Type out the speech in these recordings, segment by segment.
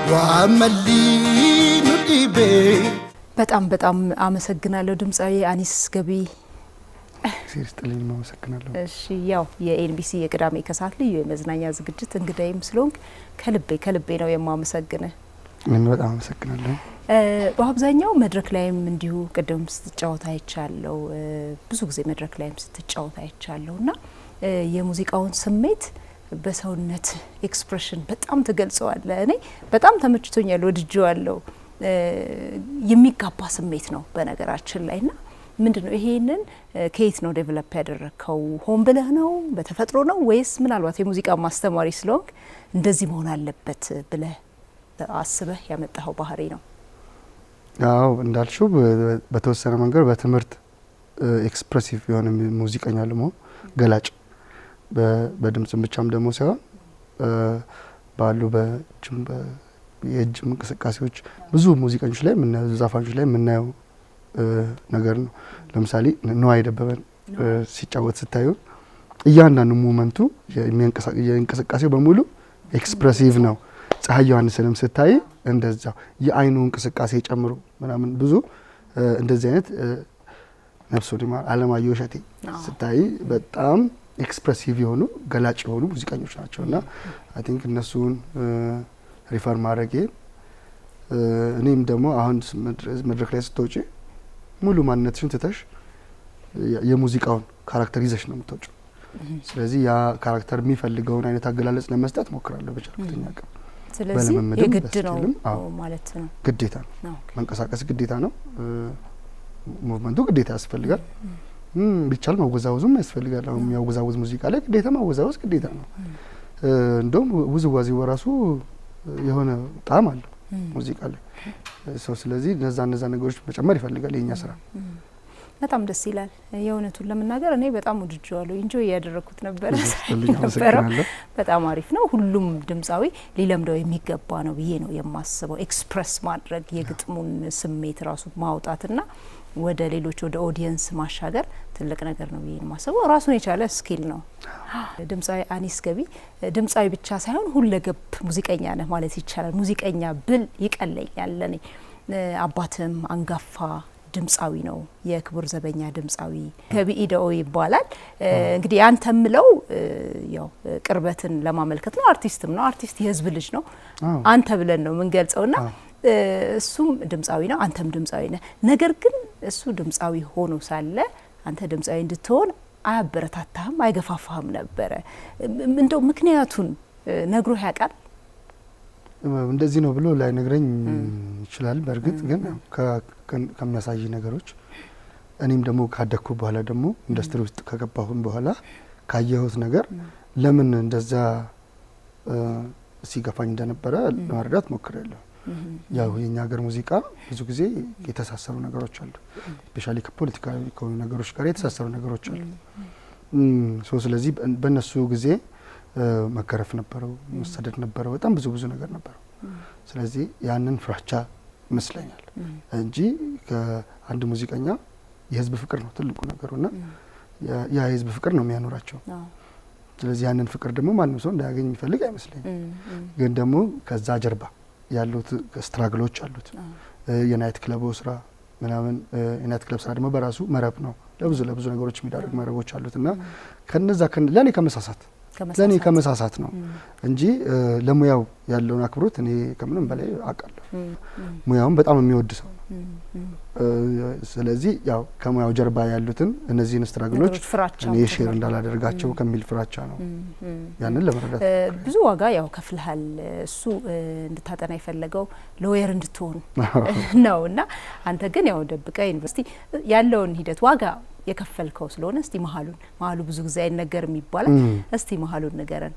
وعملي نقيبي በጣም አመሰግናለሁ ድምጻዊ አኒስ ገቢ ሲስተልኝ ማመሰግናለሁ። እሺ ያው የኤንቢሲ የቅዳሜ ከሰዓት ልዩ የመዝናኛ ዝግጅት እንግዳይም ስለሆንክ ከልቤ ነው የማመሰግነው። ምን በጣም አመሰግናለሁ። በአብዛኛው መድረክ ላይም እንዲሁ ቀደም ስትጫወት አይቻለሁ፣ ብዙ ጊዜ መድረክ ላይም ስትጫወት አይቻለሁና የሙዚቃውን ስሜት በሰውነት ኤክስፕሬሽን በጣም ተገልጸዋለህ። እኔ በጣም ተመችቶኛል፣ ወድጄዋለሁ። የሚጋባ ስሜት ነው በነገራችን ላይና ምንድነው ይሄንን ከየት ነው ዴቨሎፕ ያደረከው? ሆን ብለህ ነው በተፈጥሮ ነው ወይስ ምናልባት የሙዚቃ ማስተማሪ ስለሆንክ እንደዚህ መሆን አለበት ብለህ አስበህ ያመጣው ባህሪ ነው? አዎ እንዳልሽው በተወሰነ መንገድ በትምህርት ኤክስፕሬሲቭ የሆነ ሙዚቀኛ ለመሆን ገላጭ በድምጽ ብቻም ደግሞ ሳይሆን ባሉ የእጅ እንቅስቃሴዎች ብዙ ሙዚቀኞች ላይ ዘፋኞች ላይ የምናየው ነገር ነው። ለምሳሌ ነዋይ ደበበን ሲጫወት ስታዩ እያንዳንዱ ሙቭመንቱ የእንቅስቃሴው በሙሉ ኤክስፕሬሲቭ ነው። ፀሐይ ዮሐንስንም ስታይ እንደዛው የአይኑ እንቅስቃሴ ጨምሮ ምናምን ብዙ እንደዚህ አይነት ነፍሱ ዲማ አለማየሁ እሸቴ ስታይ በጣም ኤክስፕሬሲቭ የሆኑ ገላጭ የሆኑ ሙዚቀኞች ናቸውና አይ ቲንክ እነሱን ሪፈር ማድረጌ እኔም ደግሞ አሁን መድረክ ላይ ስትወጪ ሙሉ ማንነትሽን ትተሽ የሙዚቃውን ካራክተር ይዘሽ ነው የምትወጪው። ስለዚህ ያ ካራክተር የሚፈልገውን አይነት አገላለጽ ለመስጠት ሞክራለሁ በቻልኩትኛ አቅም። ስለዚህ የግድ ነው ማለት ነው፣ ግዴታ ነው መንቀሳቀስ ግዴታ ነው፣ ሙቭመንቱ ግዴታ ያስፈልጋል። ቢቻል ማወዛወዙም ያስፈልጋል። አሁን የሚያወዛወዝ ሙዚቃ ላይ ግዴታ ማወዛወዝ ግዴታ ነው። እንደውም ውዝዋዜው በራሱ የሆነ ጣዕም አለው ሙዚቃ ላይ ሰው። ስለዚህ እነዛ ነገሮች መጨመር ይፈልጋል የኛ ስራ። በጣም ደስ ይላል። የእውነቱን ለመናገር እኔ በጣም ወድጄዋለሁ፣ ኢንጆይ ያደረኩት ነበር። በጣም አሪፍ ነው። ሁሉም ድምጻዊ ሊለምደው የሚገባ ነው ብዬ ነው የማስበው። ኤክስፕረስ ማድረግ የግጥሙን ስሜት ራሱ ማውጣትና ወደ ሌሎች ወደ ኦዲየንስ ማሻገር ትልቅ ነገር ነው ብዬ ነው የማስበው። ራሱን የቻለ ስኪል ነው። ድምጻዊ አኒስ ገቢ ድምጻዊ ብቻ ሳይሆን ሁለገብ ሙዚቀኛ ነህ ማለት ይቻላል። ሙዚቀኛ ብል ይቀለኛል ለኔ። አባትም አንጋፋ ድምጻዊ ነው፣ የክቡር ዘበኛ ድምጻዊ ገቢ ኢደኦ ይባላል። እንግዲህ አንተ ምለው ያው ቅርበትን ለማመልከት ነው። አርቲስትም ነው፣ አርቲስት የህዝብ ልጅ ነው። አንተ ብለን ነው ምን ገልጸውና እሱም ድምጻዊ ነው፣ አንተም ድምጻዊ ነህ። ነገር ግን እሱ ድምጻዊ ሆኖ ሳለ አንተ ድምጻዊ እንድትሆን አያበረታታህም፣ አይገፋፋህም ነበረ። እንደው ምክንያቱን ነግሮህ ያውቃል? እንደዚህ ነው ብሎ ላይ ነግረኝ ይችላል። በእርግጥ ግን ከሚያሳይ ነገሮች እኔም ደግሞ ካደኩ በኋላ ደግሞ ኢንዱስትሪ ውስጥ ከገባሁን በኋላ ካየሁት ነገር ለምን እንደዛ ሲገፋኝ እንደነበረ ለማረዳት ሞክሬያለሁ። ያው የኛ ሀገር ሙዚቃ ብዙ ጊዜ የተሳሰሩ ነገሮች አሉ። ስፔሻሊ ከፖለቲካዊ ከሆኑ ነገሮች ጋር የተሳሰሩ ነገሮች አሉ። ስለዚህ በእነሱ ጊዜ መከረፍ ነበረው፣ መሰደድ ነበረው፣ በጣም ብዙ ነገር ነበረው። ስለዚህ ያንን ፍራቻ ይመስለኛል እንጂ ከአንድ ሙዚቀኛ የህዝብ ፍቅር ነው ትልቁ ነገሩና ያ የህዝብ ፍቅር ነው የሚያኖራቸው። ስለዚህ ያንን ፍቅር ደግሞ ማንም ሰው እንዳያገኝ የሚፈልግ አይመስለኝም። ግን ደግሞ ከዛ ጀርባ ያሉት ስትራግሎች አሉት። የናይት ክለብ ስራ ምናምን የናይት ክለብ ስራ ደግሞ በራሱ መረብ ነው፣ ለብዙ ነገሮች የሚዳርግ መረቦች አሉትና ከነዛ ለኔ ከመሳሳት ነው እንጂ ለሙያው ያለውን አክብሮት እኔ ከምንም በላይ አውቃለሁ። ሙያውን በጣም የሚወድ ሰው ነው። ስለዚህ ያው ከሙያው ጀርባ ያሉትን እነዚህን ስትራግሎች እኔ ሼር እንዳላደርጋቸው ከሚል ፍራቻ ነው ያንን ለመረዳት። ብዙ ዋጋ ያው ከፍልሃል። እሱ እንድታጠና የፈለገው ሎየር እንድትሆን ነውና አንተ ግን ያው ደብቀ ዩኒቨርሲቲ ያለውን ሂደት ዋጋ የከፈልከው ስለሆነ እስቲ መሀሉ ብዙ ጊዜ አይነገርም ይባላል። እስቲ መሀሉን ንገረን።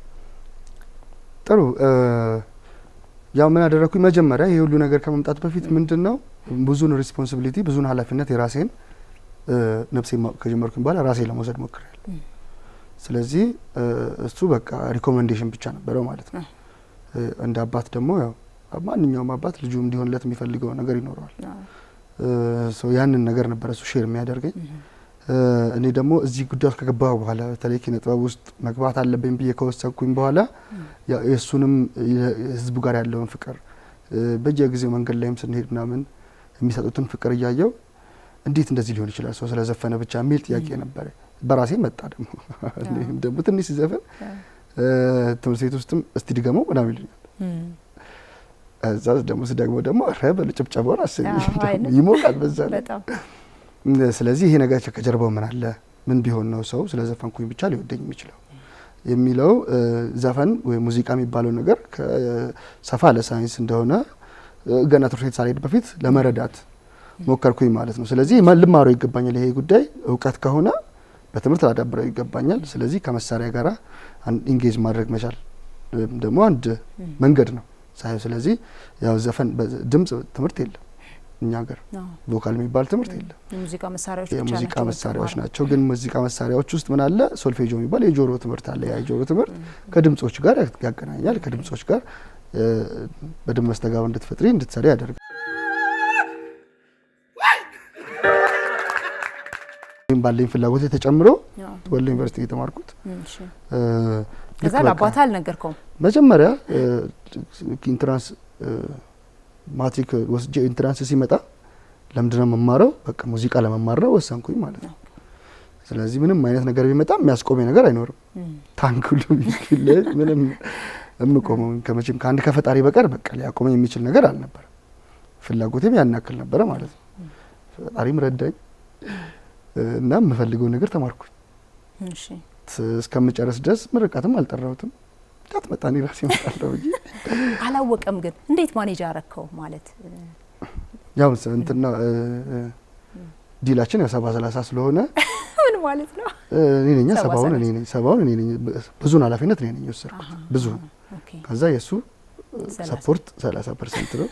ጥሩ ያው ምን አደረኩኝ መጀመሪያ ይሄ ሁሉ ነገር ከመምጣት በፊት ምንድነው ብዙን ሪስፖንሲቢሊቲ ብዙን ኃላፊነት የራሴን ነፍሴ ከጀመርኩኝ በኋላ ራሴ ለመውሰድ ሞክሬያለሁ። ስለዚህ እሱ በቃ ሪኮመንዴሽን ብቻ ነበረው ማለት ነው። እንደ አባት ደግሞ ያው ማንኛውም አባት ልጁ እንዲሆንለት የሚፈልገው ነገር ይኖረዋል። ያንን ነገር ነበር እሱ ሼር የሚያደርገኝ። እኔ ደግሞ እዚህ ጉዳይ ውስጥ ከገባሁ በኋላ በተለይ ኪነ ጥበብ ውስጥ መግባት አለብኝ ብዬ ከወሰንኩኝ በኋላ የእሱንም ህዝቡ ጋር ያለውን ፍቅር በየጊዜው መንገድ ላይም ስንሄድ ምናምን የሚሰጡትን ፍቅር እያየው እንዴት እንደዚህ ሊሆን ይችላል ሰው ስለዘፈነ ብቻ የሚል ጥያቄ ነበር። በራሴ መጣ ደግሞ ትንሽ ሲዘፈን ትምህርት ቤት ውስጥም እስቲ ድገመው ምናምን ይሉኛል። እዛ ደግሞ ኧረ በጭብጨባውን አስቢ ይሞቃል በዛ በጣም። ስለዚህ ይሄ ነገር ከጀርባው ምን አለ፣ ምን ቢሆን ነው ሰው ስለዘፈንኩኝ ብቻ ሊወደኝ የሚችለው የሚለው ዘፈን ወይ ሙዚቃ የሚባለው ነገር ከሰፋ ለሳይንስ እንደሆነ ገና ትምህርት ቤት ሳልሄድ በፊት ለመረዳት ሞከርኩኝ ማለት ነው። ስለዚህ ልማረው ይገባኛል። ይሄ ጉዳይ እውቀት ከሆነ በትምህርት ላዳብረው ይገባኛል። ስለዚህ ከመሳሪያ ጋራ ኢንጌጅ ማድረግ መቻል ደግሞ አንድ መንገድ ነው ሳይሆን፣ ስለዚህ ያው ዘፈን ድምጽ ትምህርት የለም እኛ ሀገር ቮካል የሚባል ትምህርት የለም። የሙዚቃ መሳሪያዎች ናቸው። ግን ሙዚቃ መሳሪያዎች ውስጥ ምን አለ? ሶልፌጆ የሚባል የጆሮ ትምህርት አለ። ያ የጆሮ ትምህርት ከድምጾች ጋር ያገናኛል። ከድምጾች ጋር በደንብ መስተጋብር እንድትፈጥሪ እንድትሰሪ ያደርጋል። ባለኝ ፍላጎት ተጨምሮ ወሎ ዩኒቨርሲቲ የተማርኩት ከዛ ለአባታ አልነገርከውም? መጀመሪያ ኢንትራንስ ማትሪክ ወስጄ ኢንትራንስ ሲመጣ ለምንድነው መማረው? በቃ ሙዚቃ ለመማር ነው ወሰንኩኝ ማለት ነው። ስለዚህ ምንም አይነት ነገር ቢመጣ የሚያስቆመኝ ነገር አይኖርም። ታንኩሉ ይችላል ምንም እምቆመው ከመቼም ከአንድ ከፈጣሪ በቀር በቃ ሊያቆመኝ የሚችል ነገር አልነበረም። ፍላጎቴም ያናክል ነበረ ማለት ነው። ፈጣሪም ረዳኝ እና የምፈልገው ነገር ተማርኩኝ። እሺ እስከምጨርስ ድረስ ምርቃትም አልጠራሁትም። ዳት መጣኒ ራሴ መጣለው እንጂ አላወቀም። ግን እንዴት ማኔጅ አረከው ማለት ያው እንትና ዲላችን ያው 70-30 ስለሆነ ምን ማለት ነው? እኔ ነኝ 70 እኔ ነኝ ብዙን ኃላፊነት እኔ ነኝ ወሰድኩት ብዙ። ከዛ የሱ ሰፖርት 30% ነው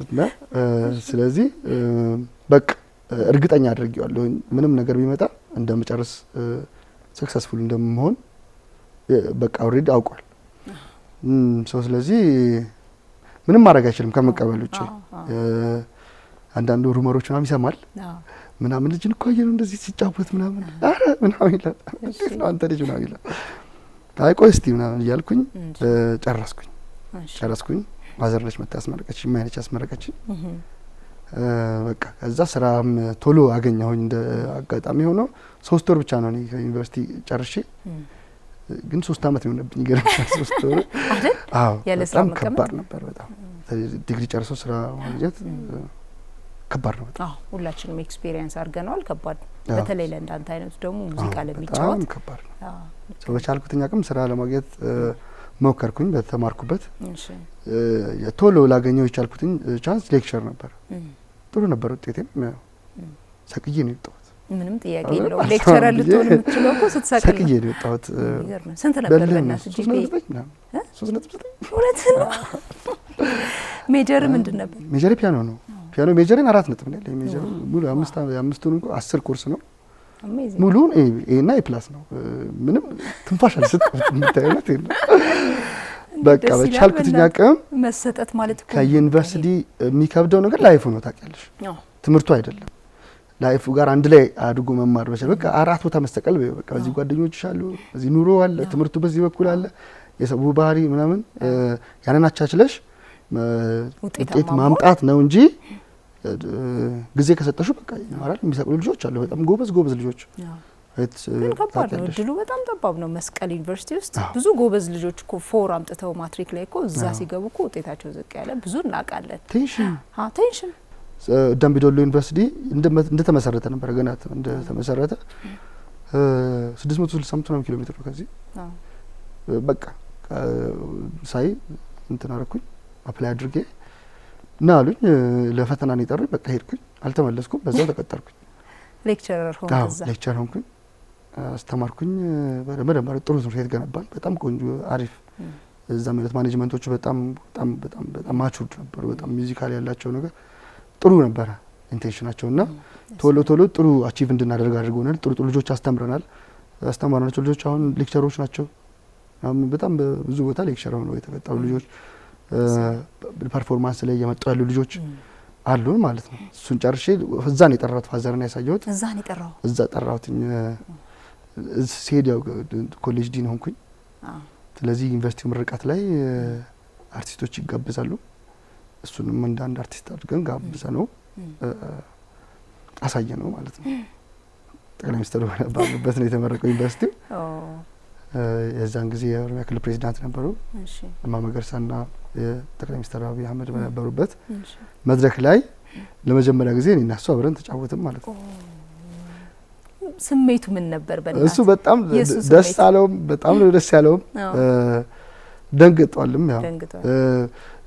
እና ስለዚህ በቃ እርግጠኛ አድርጌዋለሁ ምንም ነገር ቢመጣ እንደምጨርስ ሰክሰስፉል እንደምሆን በቃ ኦሬዲ አውቋል። ስለዚህ ምንም ማድረግ አይችልም ከመቀበል ውጪ። አንዳንዱ ሩመሮች ምናምን ይሰማል ምናምን ልጅ እኮ አየነው እንደዚህ ሲጫወት ምናምን አረ ምናምን ይላል ነው አንተ ልጅ ምናምን ይላል። አይ ቆይ እስቲ ምናምን እያልኩኝ ጨረስኩኝ። ማዘርነች መጣ አስመረቀችኝ፣ ማይነች አስመረቀችኝ። በቃ ከዛ ስራም ቶሎ አገኘሁኝ። እንደ አጋጣሚ ሆኖ 3 ወር ብቻ ነው እኔ ዩኒቨርሲቲ ጨርሼ፣ ግን 3 አመት ነው የሆነብኝ። ገረምሻል 3 ወር አይደል? አዎ ያለ ስራ በጣም መቀመጥ ከባድ ነበር። በጣም ዲግሪ ጨርሶ ስራ ማግኘት ከባድ ነው። አዎ ሁላችንም ኤክስፒሪየንስ አድርገናል። ከባድ በተለይ ለእንዳንተ አይነቱ ደግሞ ሙዚቃ ለሚጫወት በጣም ከባድ ነው። አዎ በቻልኩት አቅም ስራ ለማግኘት ሞከርኩኝ በተማርኩበት። እሺ ቶሎ ላገኘው የቻልኩት ቻንስ ሌክቸር ነበር። ጥሩ ነበር ውጤቴም። ሰቅዬ ነው የወጣሁት። ምንም ጥያቄ የለውም። ሌክቸረር ልትሆን የምትችለው እኮ ስትሰቅይ። ሰቅዬ ነው የወጣሁት። ስንት ነበር በእናትህ ጂፒ? 3.9 እውነት ነው። ሜጀር ምንድን ነበር? ሜጀር ፒያኖ ነው። ፒያኖ ሜጀርን 4 ነጥብ ነው ያለኝ። ሜጀር ሙሉ 5ቱን እንኳን 10 ኮርስ ነው ሙሉን ኤ እና ኤ ፕላስ ነው። ምንም ትንፋሽ አልሰጠም። የምታዩት የለም። በቃ በቻልኩት አቅም መሰጠት ማለት እኮ ከዩኒቨርሲቲ የሚከብደው ነገር ላይፉ ነው ታውቂያለሽ። ትምህርቱ አይደለም። ላይፉ ጋር አንድ ላይ አድርጎ መማር በቻል በቃ 4 ቦታ መስተቀል በቃ በዚህ ጓደኞች አሉ፣ እዚህ ኑሮ አለ፣ ትምህርቱ በዚህ በኩል አለ፣ የሰው ባህሪ ምናምን ያንን አቻችለሽ ውጤት ማምጣት ነው እንጂ ጊዜ ከሰጠሹ በቃ ይማራል። የሚሰቅሉ ልጆች አሉ፣ በጣም ጎበዝ ልጆች። ግን ከባድ ነው፣ እድሉ በጣም ጠባብ ነው። መስቀል ዩኒቨርሲቲ ውስጥ ብዙ ጎበዝ ልጆች እኮ 4 አምጥተው ማትሪክ ላይ እኮ እዛ ሲገቡ እኮ ውጤታቸው ዝቅ ያለ ብዙ እናውቃለን። ቴንሽን ደምቢ ዶሎ ዩኒቨርሲቲ እንደተመሰረተ ነበር። ገና እንደተመሰረተ 660 ኪሎ ሜትር ነው ከዚህ። በቃ ሳይ እንትን አደረኩኝ፣ አፕላይ አድርጌ እና አሉኝ ለፈተና ነው የጠሩኝ። በቃ ሄድኩኝ፣ አልተመለስኩም። በዛው ተቀጠርኩኝ። ሌክቸረር ሆንኩ። እዛ ሌክቸረር ሆንኩኝ፣ አስተማርኩኝ። በደንብ ጥሩ ትምህርት ቤት ገነባን። በጣም ቆንጆ አሪፍ። እዛ ማለት ማኔጅመንቶቹ በጣም ማቹርድ ነበሩ። በጣም ሚውዚካል ያላቸው ነገር ጥሩ ነበረ ኢንቴንሽናቸውና ቶሎ ጥሩ አቺቭ እንድናደርግ አድርገውናል። ጥሩ ልጆች አስተምረናል። አስተማርናቸው ልጆች አሁን ሌክቸሮች ናቸው። በጣም በብዙ ቦታ ሌክቸር ሆነው የተፈጠሩ ልጆች ፐርፎርማንስ ላይ እየመጡ ያሉ ልጆች አሉ ማለት ነው። እሱን ጨርሼ እዛ ነው የጠራሁት። ፋዘርና ያሳየሁት እዛ ጠራሁትኝ። ሲሄድ ያው ኮሌጅ ዲን ሆንኩኝ። ስለዚህ ዩኒቨርሲቲ ምርቃት ላይ አርቲስቶች ይጋብዛሉ። እሱንም እንደ አንድ አርቲስት አድርገን ጋብዘነው አሳየነው ማለት ነው። ጠቅላይ ሚኒስትሩ ባሉበት ነው የተመረቀው ዩኒቨርሲቲ። የዛን ጊዜ የኦሮሚያ ክልል ፕሬዚዳንት ነበሩ ለማ መገርሳና የጠቅላይ ሚኒስትር አብይ አህመድ በነበሩበት መድረክ ላይ ለመጀመሪያ ጊዜ እኔና እሱ አብረን ተጫወትን ማለት ነው። ስሜቱ ምን ነበር? በእናትህ እሱ በጣም ደስ አለው። በጣም ነው ደስ ያለው። ደንግጧልም። ያው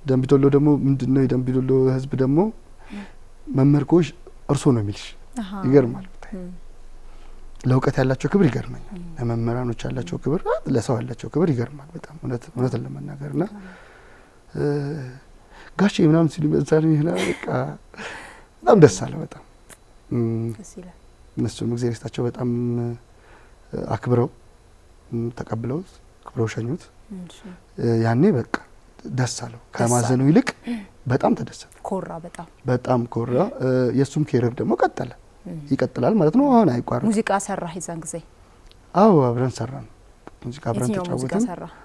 ደምቢዶሎ ደግሞ ምንድነው የደምቢዶሎ ህዝብ ደግሞ መመርኮሽ እርሶ ነው የሚልሽ። ይገርማል። ለእውቀት ያላቸው ክብር ይገርመኛል። ለመምህራኖች ያላቸው ክብር፣ ለሰው ያላቸው ክብር ይገርማል በጣም እውነትን ለመናገርና ጋሼ ምናምን ሲሉ በዛሬ ይሄና በቃ በጣም ደስ አለ። በጣም ደስ ይላል። እነሱም እግዚአብሔር ይስጣቸው በጣም አክብረው ተቀብለው ክብረው ሸኙት። ያኔ በቃ ደስ አለው። ከማዘኑ ይልቅ በጣም ተደሰተ። ኮራ። በጣም ኮራ። የሱም ኬሪየር ደግሞ ቀጠለ፣ ይቀጥላል ማለት ነው። አሁን አይቋረጥም። ሙዚቃ ሰራህ የዛን ጊዜ? አዎ አብረን ሰራን። ሙዚቃ አብረን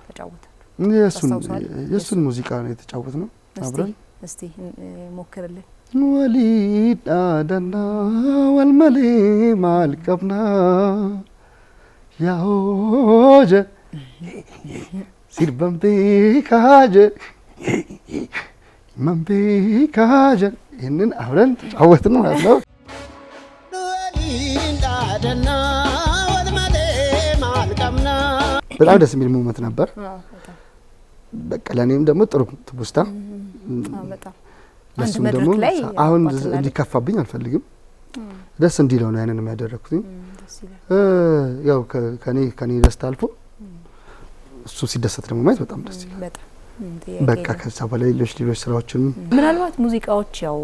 ተጫወተ። የሱን ሙዚቃ ነው የተጫወትነው አብረን። እስቲ ሞክርልን። ወሊድ አደና ወልመሌ ማልቀብና ያሆጀ ሲርበምቤ ካጀ መንቤ ካጀ ይህንን አብረን ተጫወትን ማለት ነው። በጣም ደስ የሚል ሞመንት ነበር። በቃ ለእኔም ደግሞ ጥሩ ትውስታ። ለሱም ደግሞ አሁን እንዲከፋብኝ አልፈልግም። ደስ እንዲለው ነው ያንንም ያደረኩት። ያው ከኔ ደስታ አልፎ እሱ ሲደሰት ደግሞ ማየት በጣም ደስ ይላል። በቃ ከዛ በላይ ሌሎች ስራዎችን ምናልባት ሙዚቃዎች ያው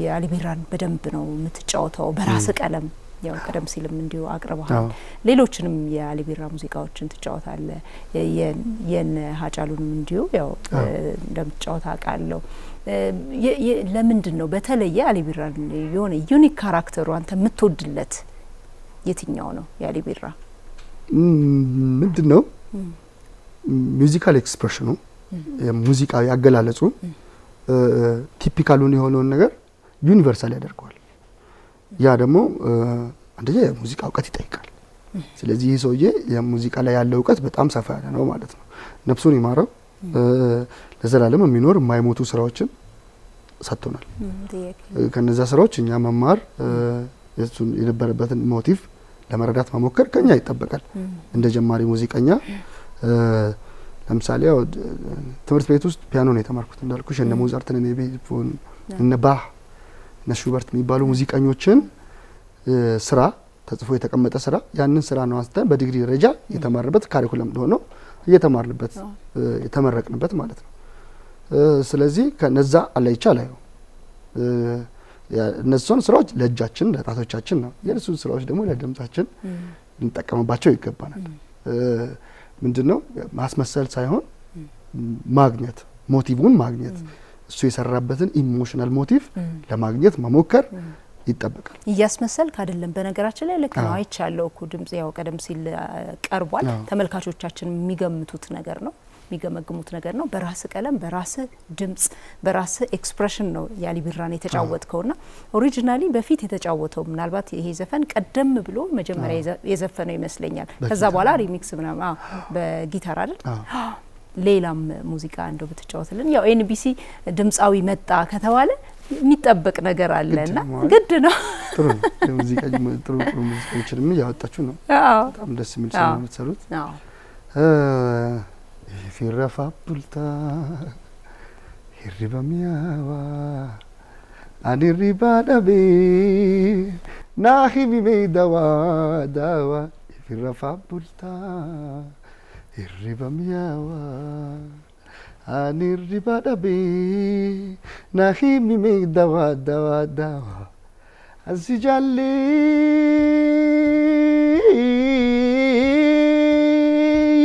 የአሊ ቢራን በደንብ ነው የምትጫወተው በራስ ቀለም። ያው ቀደም ሲልም እንዲሁ አቅርበሃል። ሌሎችንም የአሊ ቢራ ሙዚቃዎችን ትጫወታለህ። የነ ሀጫሉንም እንዲሁ ያው እንደምትጫወት አውቃለሁ። ለምንድን ነው በተለየ አሊ ቢራን የሆነ ዩኒክ ካራክተሩ አንተ የምትወድለት የትኛው ነው? የአሊ ቢራ ምንድን ነው ሚውዚካል ኤክስፕሬሽኑ፣ ሙዚቃዊ አገላለጹ ቲፒካሉን የሆነውን ነገር ዩኒቨርሳል ያደርገዋል። ያ ደግሞ አንደኛ የሙዚቃ እውቀት ይጠይቃል። ስለዚህ ይህ ሰውዬ የሙዚቃ ላይ ያለው እውቀት በጣም ሰፋ ያለ ነው ማለት ነው። ነፍሱን ይማረው፣ ለዘላለም የሚኖር የማይሞቱ ስራዎችን ሰጥቶናል። ከነዛ ስራዎች እኛ መማር፣ የሱን የነበረበትን ሞቲቭ ለመረዳት መሞከር ከኛ ይጠበቃል እንደ ጀማሪ ሙዚቀኛ። ለምሳሌ ያው ትምህርት ቤት ውስጥ ፒያኖ ነው የተማርኩት እንዳልኩሽ። እነ ሞዛርትን፣ እነ ቤትሆቨን፣ እነ ባህ፣ እነ ሹበርት የሚባሉ ሙዚቀኞችን ስራ ተጽፎ የተቀመጠ ስራ ያንን ስራ ነው አንስተን በዲግሪ ደረጃ የተማርበት ካሪኩለም ሆኖ እየተማርንበት የተመረቅንበት ማለት ነው። ስለዚህ ከነዛ አላይቻ ላይ እነሱን ስራዎች ለእጃችን ለጣቶቻችን ነው። የእነሱን ስራዎች ደግሞ ለድምጻችን ልንጠቀምባቸው ይገባናል። ምንድነው ማስመሰል ሳይሆን ማግኘት፣ ሞቲቭን ማግኘት፣ እሱ የሰራበትን ኢሞሽናል ሞቲቭ ለማግኘት መሞከር ይጠበቃል። እያስመሰልክ አይደለም። በነገራችን ላይ ልክ ነው። አይቻለው እኮ ድምጽ ያው ቀደም ሲል ቀርቧል። ተመልካቾቻችን የሚገምቱት ነገር ነው፣ የሚገመግሙት ነገር ነው። በራስ ቀለም፣ በራስ ድምጽ፣ በራስ ኤክስፕሬሽን ነው የአሊ ቢራን የተጫወትከውና ኦሪጂናሊ በፊት የተጫወተው ምናልባት ይሄ ዘፈን ቀደም ብሎ መጀመሪያ የዘፈነው ይመስለኛል። ከዛ በኋላ ሪሚክስ ምናምን በጊታር አይደል? ሌላም ሙዚቃ እንደው ብትጫወትልን። ያው ኤንቢሲ ድምጻዊ መጣ ከተባለ የሚጠበቅ ነገር አለና ግድ ነው። ጥሩ ሙዚቃ ጥሩ ሙዚቃዎችንም ያወጣችሁ ነው። በጣም ደስ የሚል ስራ ነው የምትሰሩት። ፊረፋ ቡልታ ሂሪባ ሚያዋ አዲሪባ ዳቤ ናሂ ቢቤ ዳዋ ዳዋ ፊረፋ ቡልታ ሂሪባ ሚያዋ አዲሪባ ዳቤ ናሂ ቢቤ ዳዋ ዳዋ ዳዋ አዚጃሌ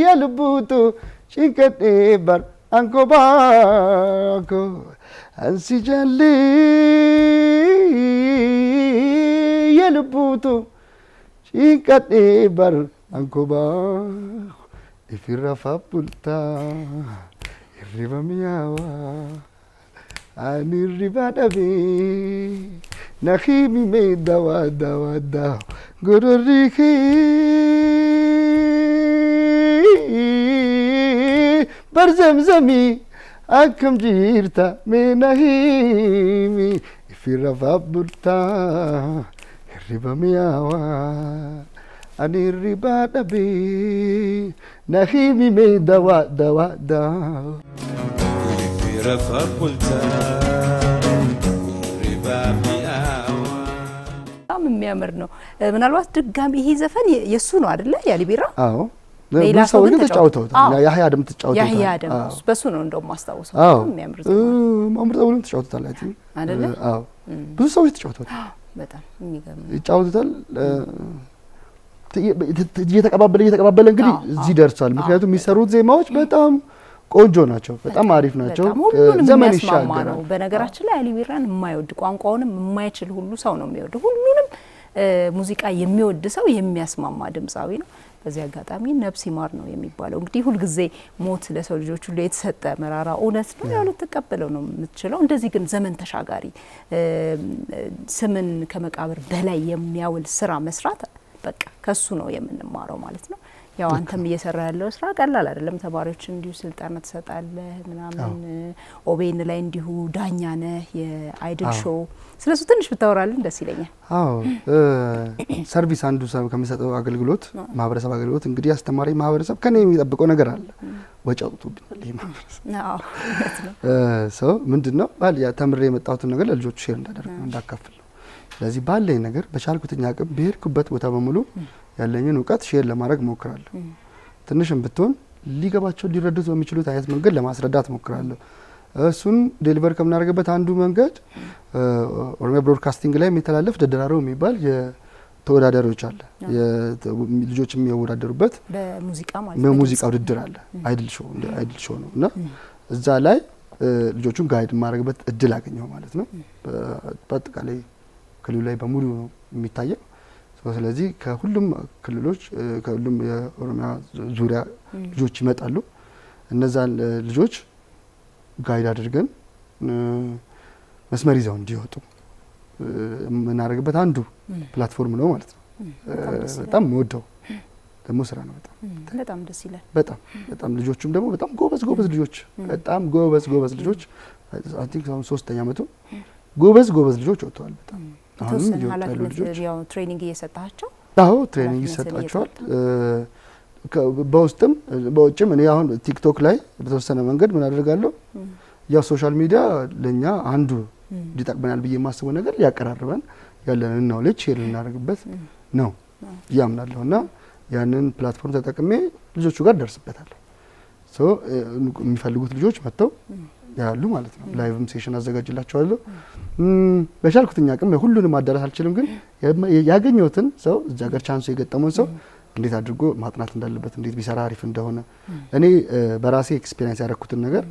የልቡቱ ጭንቀቴ በር አንኮባኮ አንሲጃሌ የልቡቱ ጭንቀቴ በር አንኮባኮ ኢፊራፋ ቡልታ ኢሪባ ሚያዋ anirriba dhabe nakhimi me dawa dawa dawa gororiki barzamzami akkam jirta me nahimi ifirafa burta irriba miyawa anirriba dhabe nakhimi me dawa dawa dawa በጣም የሚያምር ነው። ምናልባት ድጋሚ ይሄ ዘፈን የሱ ነው አይደለ? ያሊ ቢራ? አዎ ሌላ ሰው ግን ተጫውተውታል። ያህያ ደም ተጫውተውታል። ያህያ ደም በሱ ነው እንደውም ማስታወሰው። የሚያምር ዘፈን ማምር ደውልም ተጫውተውታል አይደለ? አዎ ብዙ ሰዎች ተጫውተውታል። በጣም የሚገርም ይጫውቱታል። እየተቀባበለ እንግዲህ እዚህ ደርሷል። ምክንያቱም የሚሰሩት ዜማዎች በጣም ቆንጆ ናቸው፣ በጣም አሪፍ ናቸው። ዘመን ይሻገራል። በነገራችን ላይ ያሊ ቢራን የማይወድ ቋንቋውንም የማይችል ሁሉ ሰው ነው የሚወድ። ሁሉንም ሙዚቃ የሚወድ ሰው የሚያስማማ ድምጻዊ ነው። በዚህ አጋጣሚ ነፍስ ይማር ነው የሚባለው። እንግዲህ ሁልጊዜ ሞት ለሰው ልጆች ሁሉ የተሰጠ መራራ እውነት ነው። ያው ልትቀበለው ነው የምትችለው። እንደዚህ ግን ዘመን ተሻጋሪ ስምን ከመቃብር በላይ የሚያውል ስራ መስራት በቃ ከሱ ነው የምንማረው ማለት ነው። ያው አንተም እየሰራ ያለው ስራ ቀላል አይደለም። ተማሪዎች እንዲሁ ስልጠና ተሰጣለህ ምናምን ኦቤን ላይ እንዲሁ ዳኛ ነህ የአይድል ሾው። ስለሱ ትንሽ ብታወራልን ደስ ይለኛል። አዎ ሰርቪስ አንዱ ከሚሰጠው አገልግሎት ማህበረሰብ አገልግሎት እንግዲህ አስተማሪ ማህበረሰብ ከኔ የሚጠብቀው ነገር አለ። ወጪ አውጥቶብኛል ይሄ ማህበረሰብ። አዎ ሰው ምንድነው ባል ያ ተምሬ የመጣሁትን ነገር ለልጆቹ ሼር እንዳደርግ እንዳካፍል። ስለዚህ ባለኝ ነገር በቻልኩትኛ አቅም በሄድኩበት ቦታ በሙሉ ያለኝን እውቀት ሼር ለማድረግ ሞክራለሁ። ትንሽም ብትሆን ሊገባቸው ሊረዱት በሚችሉት አይነት መንገድ ለማስረዳት ሞክራለሁ። እሱን ዴሊቨር ከምናደርግበት አንዱ መንገድ ኦሮሚያ ብሮድካስቲንግ ላይ የሚተላለፍ ደደራሮ የሚባል የተወዳዳሪዎች አለ። ልጆች የሚወዳደሩበት በሙዚቃ ውድድር አለ። አይድል ሾው ነው እና እዛ ላይ ልጆቹን ጋይድ የማደርግበት እድል አገኘው ማለት ነው። በአጠቃላይ ክልሉ ላይ በሙሉ ነው የሚታየው። ስለዚህ ከሁሉም ክልሎች ከሁሉም የኦሮሚያ ዙሪያ ልጆች ይመጣሉ። እነዛን ልጆች ጋይድ አድርገን መስመር ይዘው እንዲወጡ የምናደርግበት አንዱ ፕላትፎርም ነው ማለት ነው። በጣም የምወደው ደግሞ ስራ ነው። በጣም ደስ ይላል። በጣም ልጆቹም ደግሞ በጣም ጎበዝ ልጆች በጣም ጎበዝ ልጆች አይ ቲንክ አሁን 3ኛ አመቱ ጎበዝ ልጆች ወጥተዋል። በጣም አሁን ልጆች ያው ትሬኒንግ እየሰጣቸው ትሬኒንግ ይሰጣቸዋል። በውስጥም በውጭም እኔ አሁን ቲክቶክ ላይ በተወሰነ መንገድ ምን አደርጋለሁ ያው ሶሻል ሚዲያ ለኛ አንዱ ሊጠቅመናል ብዬ የማስበው ነገር ሊያቀራርበን ያለንን ኖሌጅ ሼር ልናደርግበት ነው ያምናለሁና ያንን ፕላትፎርም ተጠቅሜ ልጆቹ ጋር ደርስበታለሁ። የሚፈልጉት ልጆች መጥተው ያሉ ማለት ነው። ላይቭም ሴሽን አዘጋጅላቸዋለሁ። በቻልኩትኛ አቅም ሁሉንም ማዳረስ አልችልም፣ ግን ያገኘሁትን ሰው እዛ ጋር ቻንሱ የገጠመውን ሰው እንዴት አድርጎ ማጥናት እንዳለበት እንዴት ቢሰራ አሪፍ እንደሆነ እኔ በራሴ ኤክስፒሪየንስ ያደረኩትን ነገር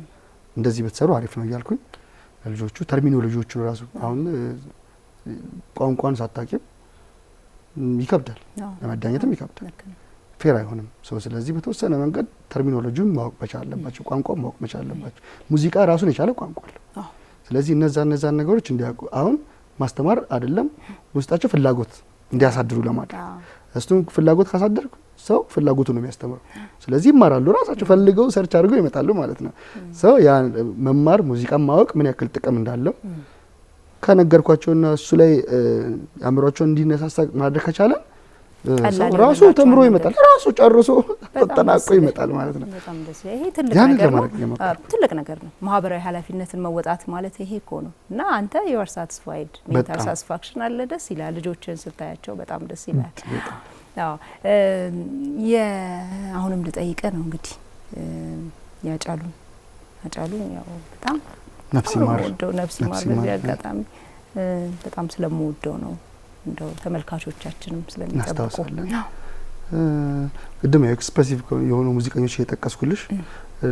እንደዚህ ብትሰሩ አሪፍ ነው እያልኩኝ ለልጆቹ ተርሚኖሎጂዎቹ ራሱ አሁን ቋንቋን ሳታውቂው ይከብዳል፣ ለማዳኘትም ይከብዳል፣ ፌር አይሆንም። ስለዚህ በተወሰነ መንገድ ተርሚኖሎጂውን ማወቅ መቻል አለባቸው፣ ቋንቋውን ማወቅ መቻል አለባቸው። ሙዚቃ ራሱን የቻለ ቋንቋ አለው። ስለዚህ እነዛን ነገሮች እንዲያውቁ አሁን ማስተማር አይደለም ውስጣቸው ፍላጎት እንዲያሳድሩ ለማድረግ እሱን ፍላጎት ካሳደርኩ ሰው ፍላጎቱ ነው የሚያስተምረው። ስለዚህ ይማራሉ፣ ራሳቸው ፈልገው ሰርች አድርገው ይመጣሉ ማለት ነው። ሰው ያ መማር ሙዚቃ ማወቅ ምን ያክል ጥቅም እንዳለው ከነገርኳቸውና እሱ ላይ አእምሯቸው እንዲነሳሳ ማድረግ ከቻለ ራሱ ተምሮ ይመጣል፣ ራሱ ጨርሶ ተጠናቆ ይመጣል ማለት ነው። በጣም ደስ ይሄ ትልቅ ነገር ነው። ማህበራዊ ኃላፊነትን መወጣት ማለት ይሄ እኮ ነው። እና አንተ you are satisfied mental satisfaction አለ፣ ደስ ይላል። ልጆችን ስታያቸው በጣም ደስ ይላል። አዎ አሁንም ልጠይቀ ነው እንግዲህ ያጫሉ ያው በጣም ነፍስ ይማር በዚህ አጋጣሚ በጣም ስለምወደው ነው እንደው ተመልካቾቻችንም ስለሚጠብቁ ቅድም ኤክስፕሬሲቭ የሆኑ ሙዚቀኞች እየጠቀስኩልሽ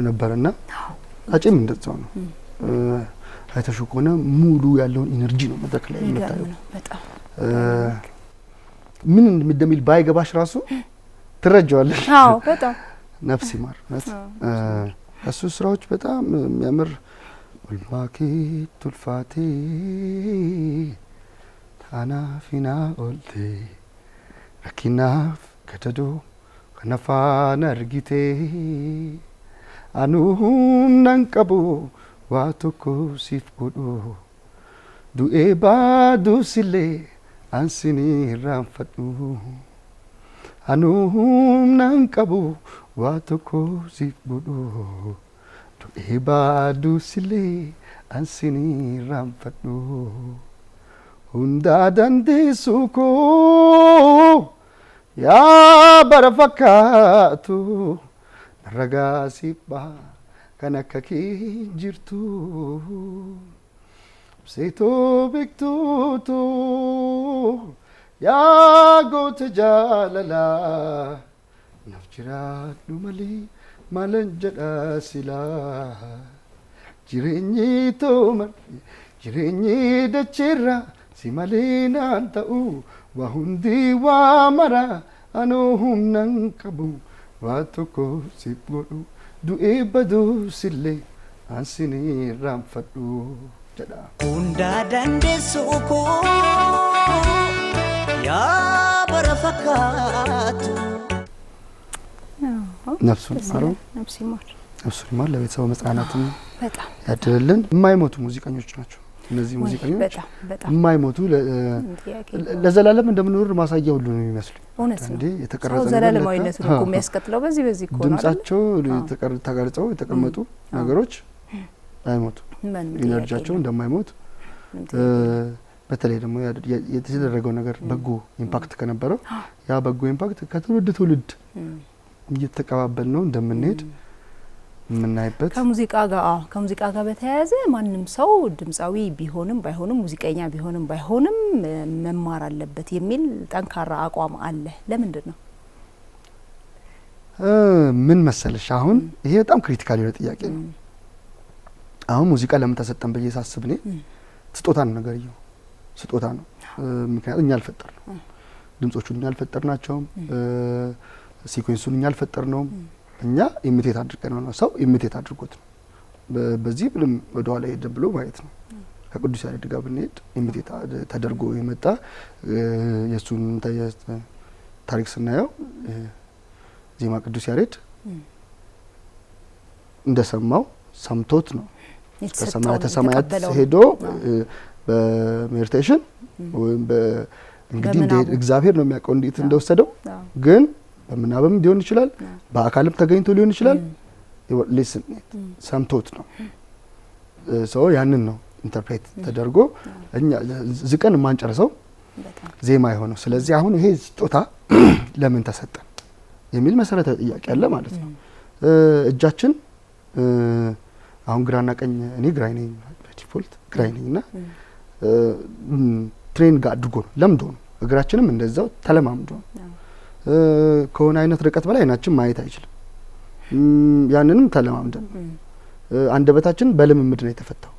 ነበርና አጭም እንደዛው ነው። አይተሹ ከሆነ ሙሉ ያለውን ኢነርጂ ነው መድረክ ላይ የምታየው። በጣም ምን እንደሚል ባይገባሽ ራሱ ትረጃዋለሽ። አዎ በጣም ነፍስ ይማር እሱ ስራዎች በጣም የሚያምር ulmaakii tulfaatee taanaafina oolte rakkinaaf gadadoo kan afaan argitee anuu humnaan qabu waa tokko siif godhu du'ee baaduusillee ansinii irraanfadhu anuu humnaan qabu waa tokko siif godhu du'ee baaduusillee ansinii irraanfadhu hundaa dandeessuu koo yaa bara fakkaatu ragaa sibbaa kan akka kee jirtu seetoo beektuutu yaa goota jaalalaa naaf jiraadhu malee maalan jedha silaa jireenyi dacheerraa si malee naan ta'u waa hundi waa mara anoo humnaan qabu waa tokko siif godhu du'ee baduusillee ansinii irraanfadhu jedha. Hundaa dandeessuu koo yaa bara fakkaatu ነፍሱን ይማረው ነፍሱን ይማር ለቤተሰቡ መጽናናትን በጣም ያድርልን። የማይሞቱ ሙዚቀኞች ናቸው እነዚህ ሙዚቀኞች በጣም የማይሞቱ ለዘላለም እንደምንኖር ማሳያ ሁሉ ነው የሚመስለው። እውነት ነው። የተቀረጸ ዘላለማዊነቱን እኮ የሚያስቀጥለው በዚህ እኮ ነው። ድምጻቸው ተቀርጸው የተቀመጡ ነገሮች አይሞቱ ኢነርጂያቸው እንደማይሞት በተለይ ደግሞ የተደረገው ነገር በጎ ኢምፓክት ከነበረው ያ በጎ ኢምፓክት ከትውልድ ትውልድ እየተቀባበል ነው እንደምንሄድ ምናይበት ከሙዚቃ ጋር በተያያዘ ማንንም ሰው ድምጻዊ ቢሆንም ባይሆንም ሙዚቀኛ ቢሆንም ባይሆንም መማር አለበት የሚል ጠንካራ አቋም አለ። ለምንድን ነው? ምን መሰለሽ አሁን ይሄ በጣም ክሪቲካል የሆነ ጥያቄ ነው። አሁን ሙዚቃ ለምን ተሰጠን በየ ሳስብ ነው ስጦታ ነው ነገርየው ስጦታ ነው። ምክንያቱም እኛ አልፈጠርነው ድምጾቹን እኛ አልፈጠርናቸው ሲኩዌንሱን እኛ አልፈጠርነው እኛ ኢሚቴት አድርገን ነው ሰው ኢሚቴት አድርጎት ነው። በዚህ ምንም ወደ ኋላ ሄደ ብሎ ማለት ነው። ከቅዱስ ያሬድ ጋር ብንሄድ ኢሚቴት ተደርጎ የመጣ የሱን ታሪክ ስናየው ዜማ ቅዱስ ያሬድ እንደሰማው ሰምቶት ነው ከሰማያት ሄዶ በሜዲቴሽን ወይም በእንግዲህ እግዚአብሔር ነው የሚያውቀው እንዴት እንደወሰደው ግን በመናበም ሊሆን ይችላል በአካልም ተገኝቶ ሊሆን ይችላል ሊስን ሰምቶት ነው ሰው ያንን ነው ኢንተርፕሬት ተደርጎ እኛ ዝቀን ማንጨርሰው ዜማ የሆነው። ስለዚህ አሁን ይሄ ስጦታ ለምን ተሰጠ የሚል መሰረታዊ ጥያቄ አለ ማለት ነው። እጃችን አሁን ግራና ቀኝ እኔ ግራይ ነኝ በዲፎልት ግራይ ነኝና ትሬን ጋር አድርጎ ነው ለምዶ ነው እግራችንም እንደዛው ተለማምዶ ነው ከሆነ አይነት ርቀት በላይ አይናችን ማየት አይችልም። ያንንም ተለማምደን አንደበታችን በልምምድ ነው የተፈታው።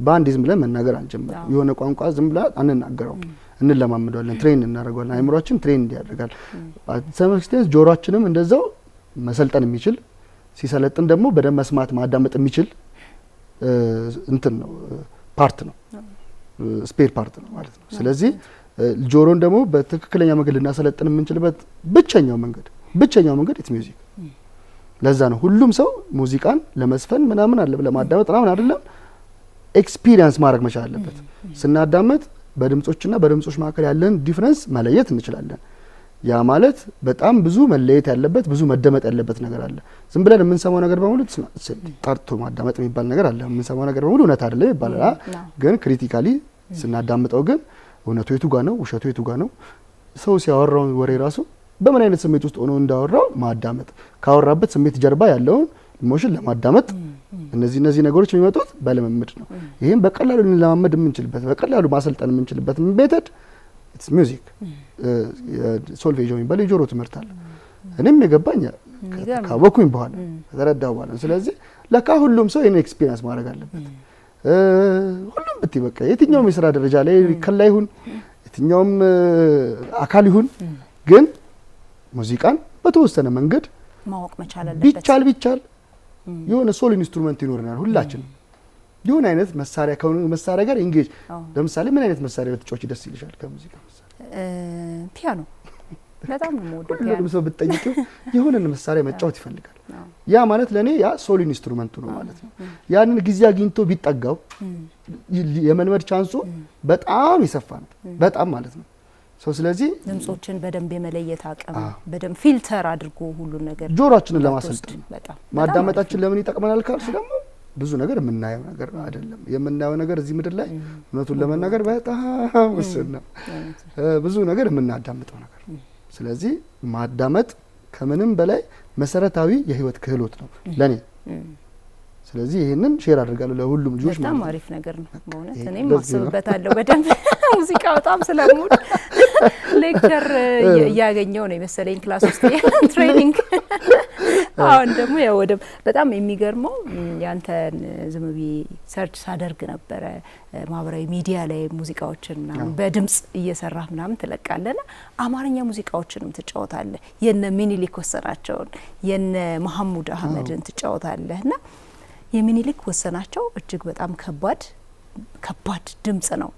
በአንድ ዝም ብለን መናገር አንጀምር የሆነ ቋንቋ ዝም ብለን አንናገረው እንለማመደዋለን ትሬን እናደርጋለን አይምሮአችን ትሬን እንዲያደርጋል። ሰምስቴንስ ጆሮአችንም እንደዛው መሰልጠን የሚችል ሲሰለጥን ደግሞ በደም መስማት ማዳመጥ የሚችል እንትን ነው ፓርት ነው ስፔር ፓርት ነው ማለት ነው። ስለዚህ ጆሮን ደግሞ በትክክለኛ መንገድ ልናሰለጥን የምንችልበት ብቸኛው መንገድ ኢትስ ሚውዚክ። ለዛ ነው ሁሉም ሰው ሙዚቃን ለመስፈን ምናምን አለ ለማዳመጥ ምናምን አይደለም ኤክስፒሪየንስ ማድረግ መቻል አለበት። ስናዳመጥ በድምጾችና በድምጾች መካከል ያለን ዲፈረንስ መለየት እንችላለን። ያ ማለት በጣም ብዙ መለየት ያለበት ብዙ መደመጥ ያለበት ነገር አለ። ዝም ብለን የምንሰማው ነገር በሙሉ ጠርቶ ማዳመጥ የሚባል ነገር አለ። የምንሰማው ነገር በሙሉ እውነት አይደለም ይባላል። ግን ክሪቲካሊ ስናዳምጠው ግን እውነቱ የቱ ጋር ነው ውሸቱ የቱ ጋር ነው ሰው ሲያወራው ወሬ ራሱ በምን አይነት ስሜት ውስጥ ሆኖ እንዳወራው ማዳመጥ ካወራበት ስሜት ጀርባ ያለውን ኢሞሽን ለማዳመጥ እነዚህ ነገሮች የሚመጡት በልምምድ ነው። ይሄን በቀላሉ ልንለማመድ የምንችልበት በቀላሉ ማሰልጠን የምንችልበት ሜተድ ኢትስ ሚውዚክ ሶልፌጅ የሚባል የጆሮ ትምህርት አለ። እኔም የገባኝ ካወኩኝ በኋላ ከተረዳው በኋላ ስለዚህ ለካ ሁሉም ሰው ይሄን ኤክስፒሪየንስ ማድረግ አለበት። ሁሉም በቃ የትኛውም የሥራ ደረጃ ላይ ከላይ ይሁን የትኛውም አካል ይሁን ግን ሙዚቃን በተወሰነ መንገድ ማወቅ መቻል አለበት። ቢቻል የሆነ ሶል ኢንስትሩመንት ይኖርናል ሁላችን የሆነ አይነት መሳሪያ ከሆነ መሳሪያ ጋር ኢንጌጅ ለምሳሌ ምን አይነት መሳሪያ ብትጫወቺ ደስ ይልሻል ከሙዚቃ መሳሪያ ፒያኖ በጣም ነው የምወደው ፒያኖ ሁሉም ሰው ብትጠይቂው የሆነ መሳሪያ መጫወት ይፈልጋል ያ ማለት ለኔ ያ ሶል ኢንስትሩመንቱ ነው ማለት ነው ያንን ጊዜ አግኝቶ ቢጠጋው የመልመድ ቻንሱ በጣም ይሰፋ ነው በጣም ማለት ነው ስለዚህ ድምጾችን በደንብ የመለየት አቅም በደንብ ፊልተር አድርጎ ሁሉ ነገር ጆሮአችንን ለማሰልጠን ማዳመጣችን ለምን ይጠቅመናል ካልሽ ደግሞ ብዙ ነገር የምናየው ነገር አይደለም የምናየው ነገር እዚህ ምድር ላይ እውነቱን ለመናገር በጣም ውስን ነው ብዙ ነገር የምናዳምጠው ነገር ስለዚህ ማዳመጥ ከምንም በላይ መሰረታዊ የህይወት ክህሎት ነው ለኔ ስለዚህ ይሄንን ሼር አድርጋለሁ ለሁሉም ልጆች ማለት ነው በጣም አሪፍ ነገር ነው ማለት እኔም ማስበበታለሁ በደንብ ሙዚቃ በጣም ስለምወድ ሌክቸር ያገኘው ነው መሰለኝ ክላስ ውስጥ ትሬኒንግ አሁን ደግሞ ያው ወደ በጣም የሚገርመው ያንተን ዝምቢ ሰርች ሳደርግ ነበር ማህበራዊ ሚዲያ ላይ ሙዚቃዎችን በድምጽ እየሰራህ ምናምን ተለቃለና አማርኛ ሙዚቃዎችንም ትጫወታለህ የነ ሚኒሊክ ወሰናቸውን የነ መሐሙድ አህመድን ትጫወታለህና የሚኒሊክ ወሰናቸው እጅግ በጣም ከባድ ድምጽ ነው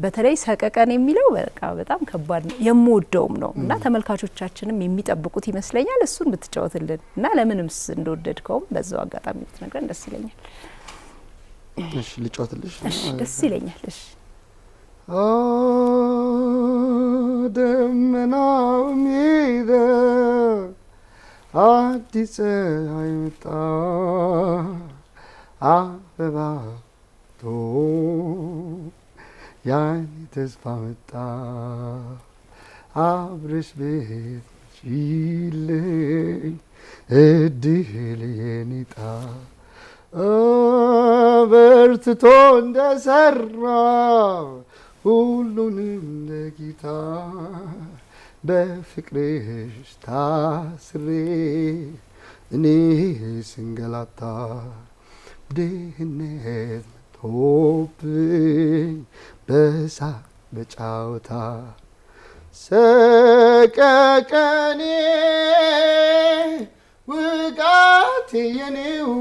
በተለይ ሰቀቀን የሚለው በቃ በጣም ከባድ ነው የምወደውም ነው እና ተመልካቾቻችንም የሚጠብቁት ይመስለኛል እሱን ብትጫወትልን እና ለምንምስ እንደወደድከው በዛው አጋጣሚ ብትነግረን ደስ ይለኛል እሺ ልጫወትልሽ እሺ ደስ ይለኛል እሺ ደመናው ሜዳ አዲስ አይመጣ አበባ ያኔ ተስፋ መጣ አብረሽ ቤት ችለኝ እድል የኔጣ በርትቶ እንደሰራ ሁሉንም ለጌታ በፍቅርሽ ታስሬ እኔ ስንገላታ ድህነት መጥቶብኝ በሳቅ በጫወታ ሰቀቀኔ ውጋቴ የኔው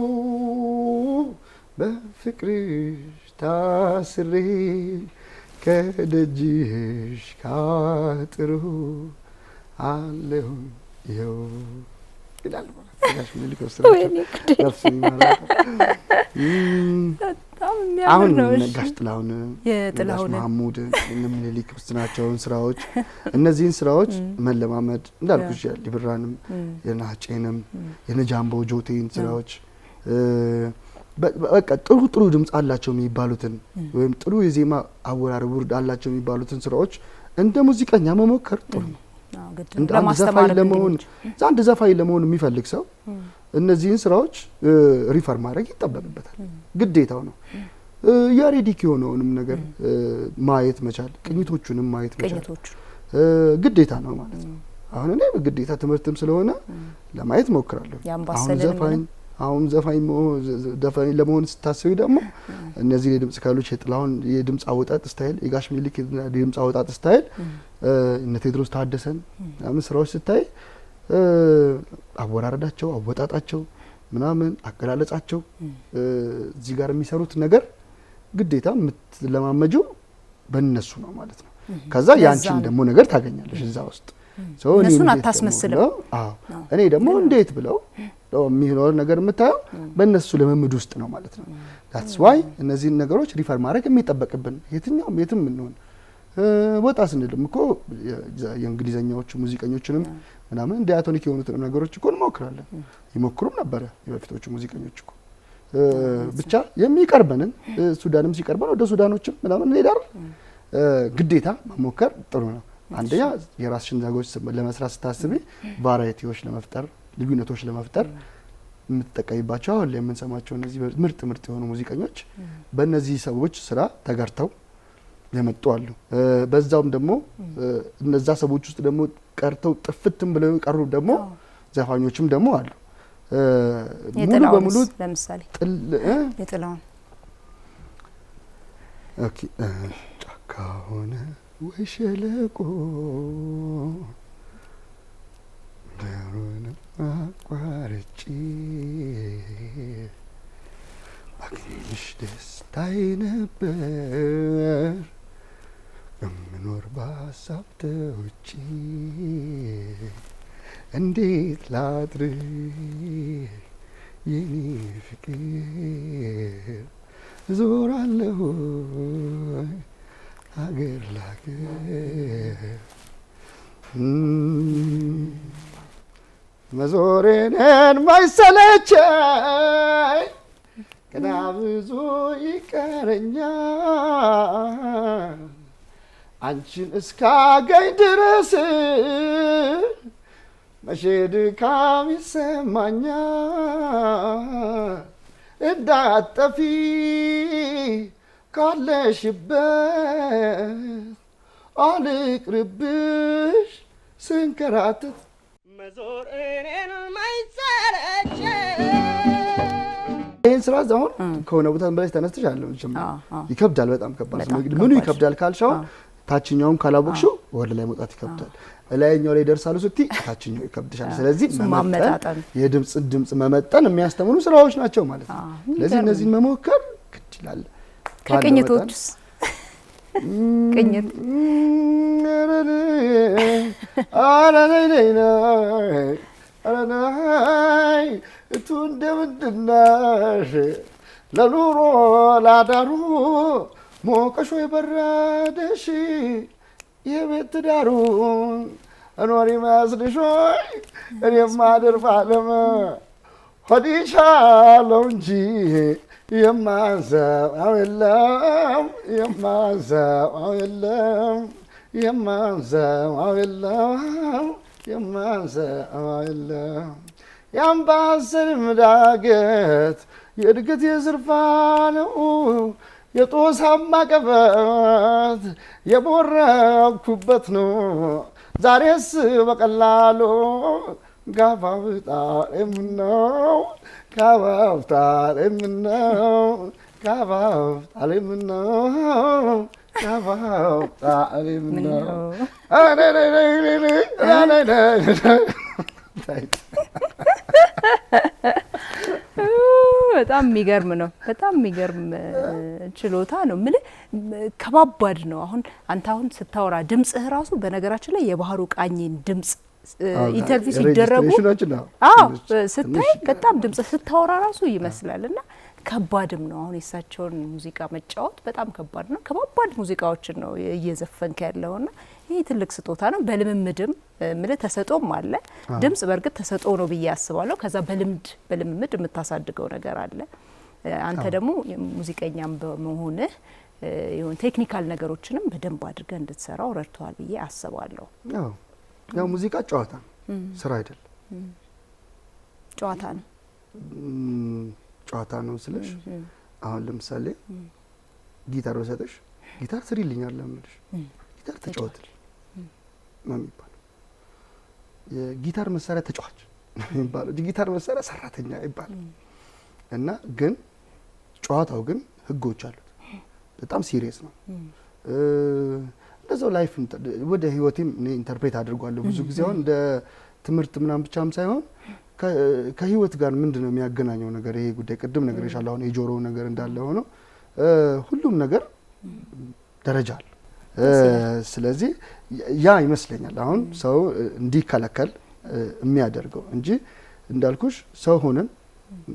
በፍቅርሽ ታስሬ ከደጅሽ ካጥሩ አለሁኝ ይኸው ይላል ጋሽ ምኒልክ አሁን ጋሽ ጥላሁን የጥላሁን መሐሙድ ምኒልክ ወስናቸውን ስራዎች እነዚህን ስራዎች መለማመድ እንዳልኩሽ ሊብራንም የናጬንም የነጃምቦ ጆቴን ስራዎች በቃ ጥሩ ድምጽ አላቸው የሚባሉትን ወይም ጥሩ የዜማ አወራረብ ውርድ አላቸው የሚባሉትን ስራዎች እንደ ሙዚቀኛ መሞከር ጥሩ ነው ለማስተማር ለመሆን አንድ ዘፋኝ ለመሆን የሚፈልግ ሰው እነዚህን ስራዎች ሪፈር ማድረግ ይጠበቅበታል ግዴታው ነው ያሬዲክ የሆነውንም ነገር ማየት መቻል ቅኝቶቹንም ማየት መቻል ግዴታ ነው ማለት ነው አሁን እኔ ግዴታ ትምህርትም ስለሆነ ለማየት ሞክራለሁ አሁን ዘፋኝ ለመሆን ስታስቢ ደግሞ እነዚህ የድምጽ ካሎች የጥላሁን የድምጽ አወጣጥ ስታይል የጋሽ ምኒልክ የድምጽ አወጣጥ ስታይል እነ ቴድሮስ ታደሰን ምናምን ስራዎች ስታይ አወራረዳቸው አወጣጣቸው ምናምን አገላለጻቸው እዚህ ጋር የሚሰሩት ነገር ግዴታ ለማመጀው በእነሱ ነው ማለት ነው ከዛ ያንቺን ደግሞ ነገር ታገኛለሽ እዛ ውስጥ እነሱን አታስመስልም እኔ ደግሞ እንዴት ብለው የሚኖር ነገር የምታየው በእነሱ ልምምድ ውስጥ ነው ማለት ነው that's why እነዚህን ነገሮች ሪፈር ማድረግ የሚጠበቅብን የትኛውም የትም እንሆን ወጣ ስንልም እኮ የእንግሊዘኛዎቹ ሙዚቀኞችንም ምናምን ዲያቶኒክ የሆኑትን ነገሮች እኮ እንሞክራለን ይሞክሩም ነበር የበፊቶቹ ሙዚቀኞች እኮ ብቻ የሚቀርበንን ሱዳንም ሲቀርበን ወደ ሱዳኖችም ምናምን እንሄዳለን ግዴታ መሞከር ጥሩ ነው አንደኛ የራስሽን ዛጎች ለመስራት ስታስቢ ቫራይቲዎች ለመፍጠር ልዩነቶች ለመፍጠር የምትጠቀሚባቸው አሁን ላይ የምንሰማቸው እነዚህ ምርጥ የሆኑ ሙዚቀኞች በእነዚህ ሰዎች ስራ ተጋርተው የመጡ አሉ በዛውም ደግሞ እነዛ ሰዎች ውስጥ ደግሞ ቀርተው ጥፍትም ብለው ቀሩ ደግሞ ዘፋኞችም ደግሞ አሉ ሙሉ በሙሉ ለምሳሌ የጥላውን ኦኬ ጫካ ሆነ ወይ ሸለቆ ደሩን አቋርጬ አግኝቼ ትንሽ ደስታዬ ነበር እምኖር በሀሳብ ተውጬ እንዴት ላድር የኔ ፍቅር ዞራለሁ ሀገር ላገር መዞሬንን ማይሰለቸኝ ገና ብዙ ይቀረኛል አንቺን እስካገኝ ድረስ መቼ ድካም ይሰማኛል እንዳጠፊ ካለሽበት አልቅርብሽ ስንከራተት መዞር እኔን ማይሰለቸኝ ይህን ስራ አሁን ከሆነ ቦታ በላይ ተነስተሽ አለው ይከብዳል በጣም ከባድ ነው ምኑ ይከብዳል ካልሻው ታችኛውን ካላቦክሽው ወደ ላይ መውጣት ይከብዳል ላይኛው ላይ ደርሳሉ ስቲ ታችኛው ይከብድሻል ስለዚህ መመጣጠን የድምጽ መመጠን የሚያስተምሩ ስራዎች ናቸው ማለት ነው ስለዚህ እነዚህን መሞከር ግድ ይላል ከቅኝቶችስ ቅኝት አረናይ እቱ እንደምንድናሽ ለኑሮ ላዳሩ ሞቀሾ የበረደሽ የቤት ዳሩ እኖሪ መስልሾይ እኔማ አድርፋለም ሆዲሻለው እንጂ የማንሰማው የለም የማንሰማው የለም የማንሰማው የለም የማንሰማው የለም የአምባሰል ዳገት የእድገት የዝርፋ ነው የጦሳማ ቀበት የቦረኩበት ነው ዛሬስ በቀላሉ ጋባብጣ የምነው ጋባብጣ የምነው ጋባብጣ የምነው ጋባብጣ የምነው በጣም የሚገርም ነው በጣም የሚገርም ችሎታ ነው ምን ከባባድ ነው አሁን አንተ አሁን ስታወራ ድምጽህ ራሱ በነገራችን ላይ የባህሩ ቃኝን ድምጽ ኢንተርቪው ሲደረጉ ስታይ በጣም ድምጽ ስታወራ ራሱ ይመስላልና ከባድም ነው አሁን የሳቸውን ሙዚቃ መጫወት በጣም ከባድ ነው ከባባድ ሙዚቃዎችን ነው እየዘፈንከ ያለውና ይሄ ትልቅ ስጦታ ነው በልምምድም ምለ ተሰጦም አለ ድምጽ በርግጥ ተሰጦ ነው ብዬ አስባለሁ ከዛ በልምምድ የምታሳድገው ነገር አለ አንተ ደግሞ ሙዚቀኛም በመሆንህ ይሁን ቴክኒካል ነገሮችንም በደንብ አድርገህ እንድትሰራው ረድቷል ብዬ አስባለሁ ያው ሙዚቃ ጨዋታ ስራ አይደለም ጨዋታ ነው ስለሽ አሁን ለምሳሌ ጊታር ወሰደሽ ጊታር ስሪልኛል ለምንድሽ ጊታር ተጫወትል ማን ይባል የጊታር መሳሪያ ተጫዋች ይባል ጊታር መሳሪያ ሰራተኛ ይባል እና ግን ጨዋታው ግን ህጎች አሉት በጣም ሲሪየስ ነው ለዛው ላይፍ ወደ ህይወቴም እኔ ኢንተርፕሬት አድርጓለሁ ብዙ ጊዜ አሁን እንደ ትምህርት ምናምን ብቻም ሳይሆን ከህይወት ጋር ምንድነው የሚያገናኘው ነገር ይሄ ጉዳይ ቅድም ነገር ይሻላል አሁን የጆሮ ነገር እንዳለ ሆኖ ሁሉም ነገር ደረጃ አለ ስለዚህ ያ ይመስለኛል አሁን ሰው እንዲከለከል የሚያደርገው እንጂ እንዳልኩሽ ሰው ሆነን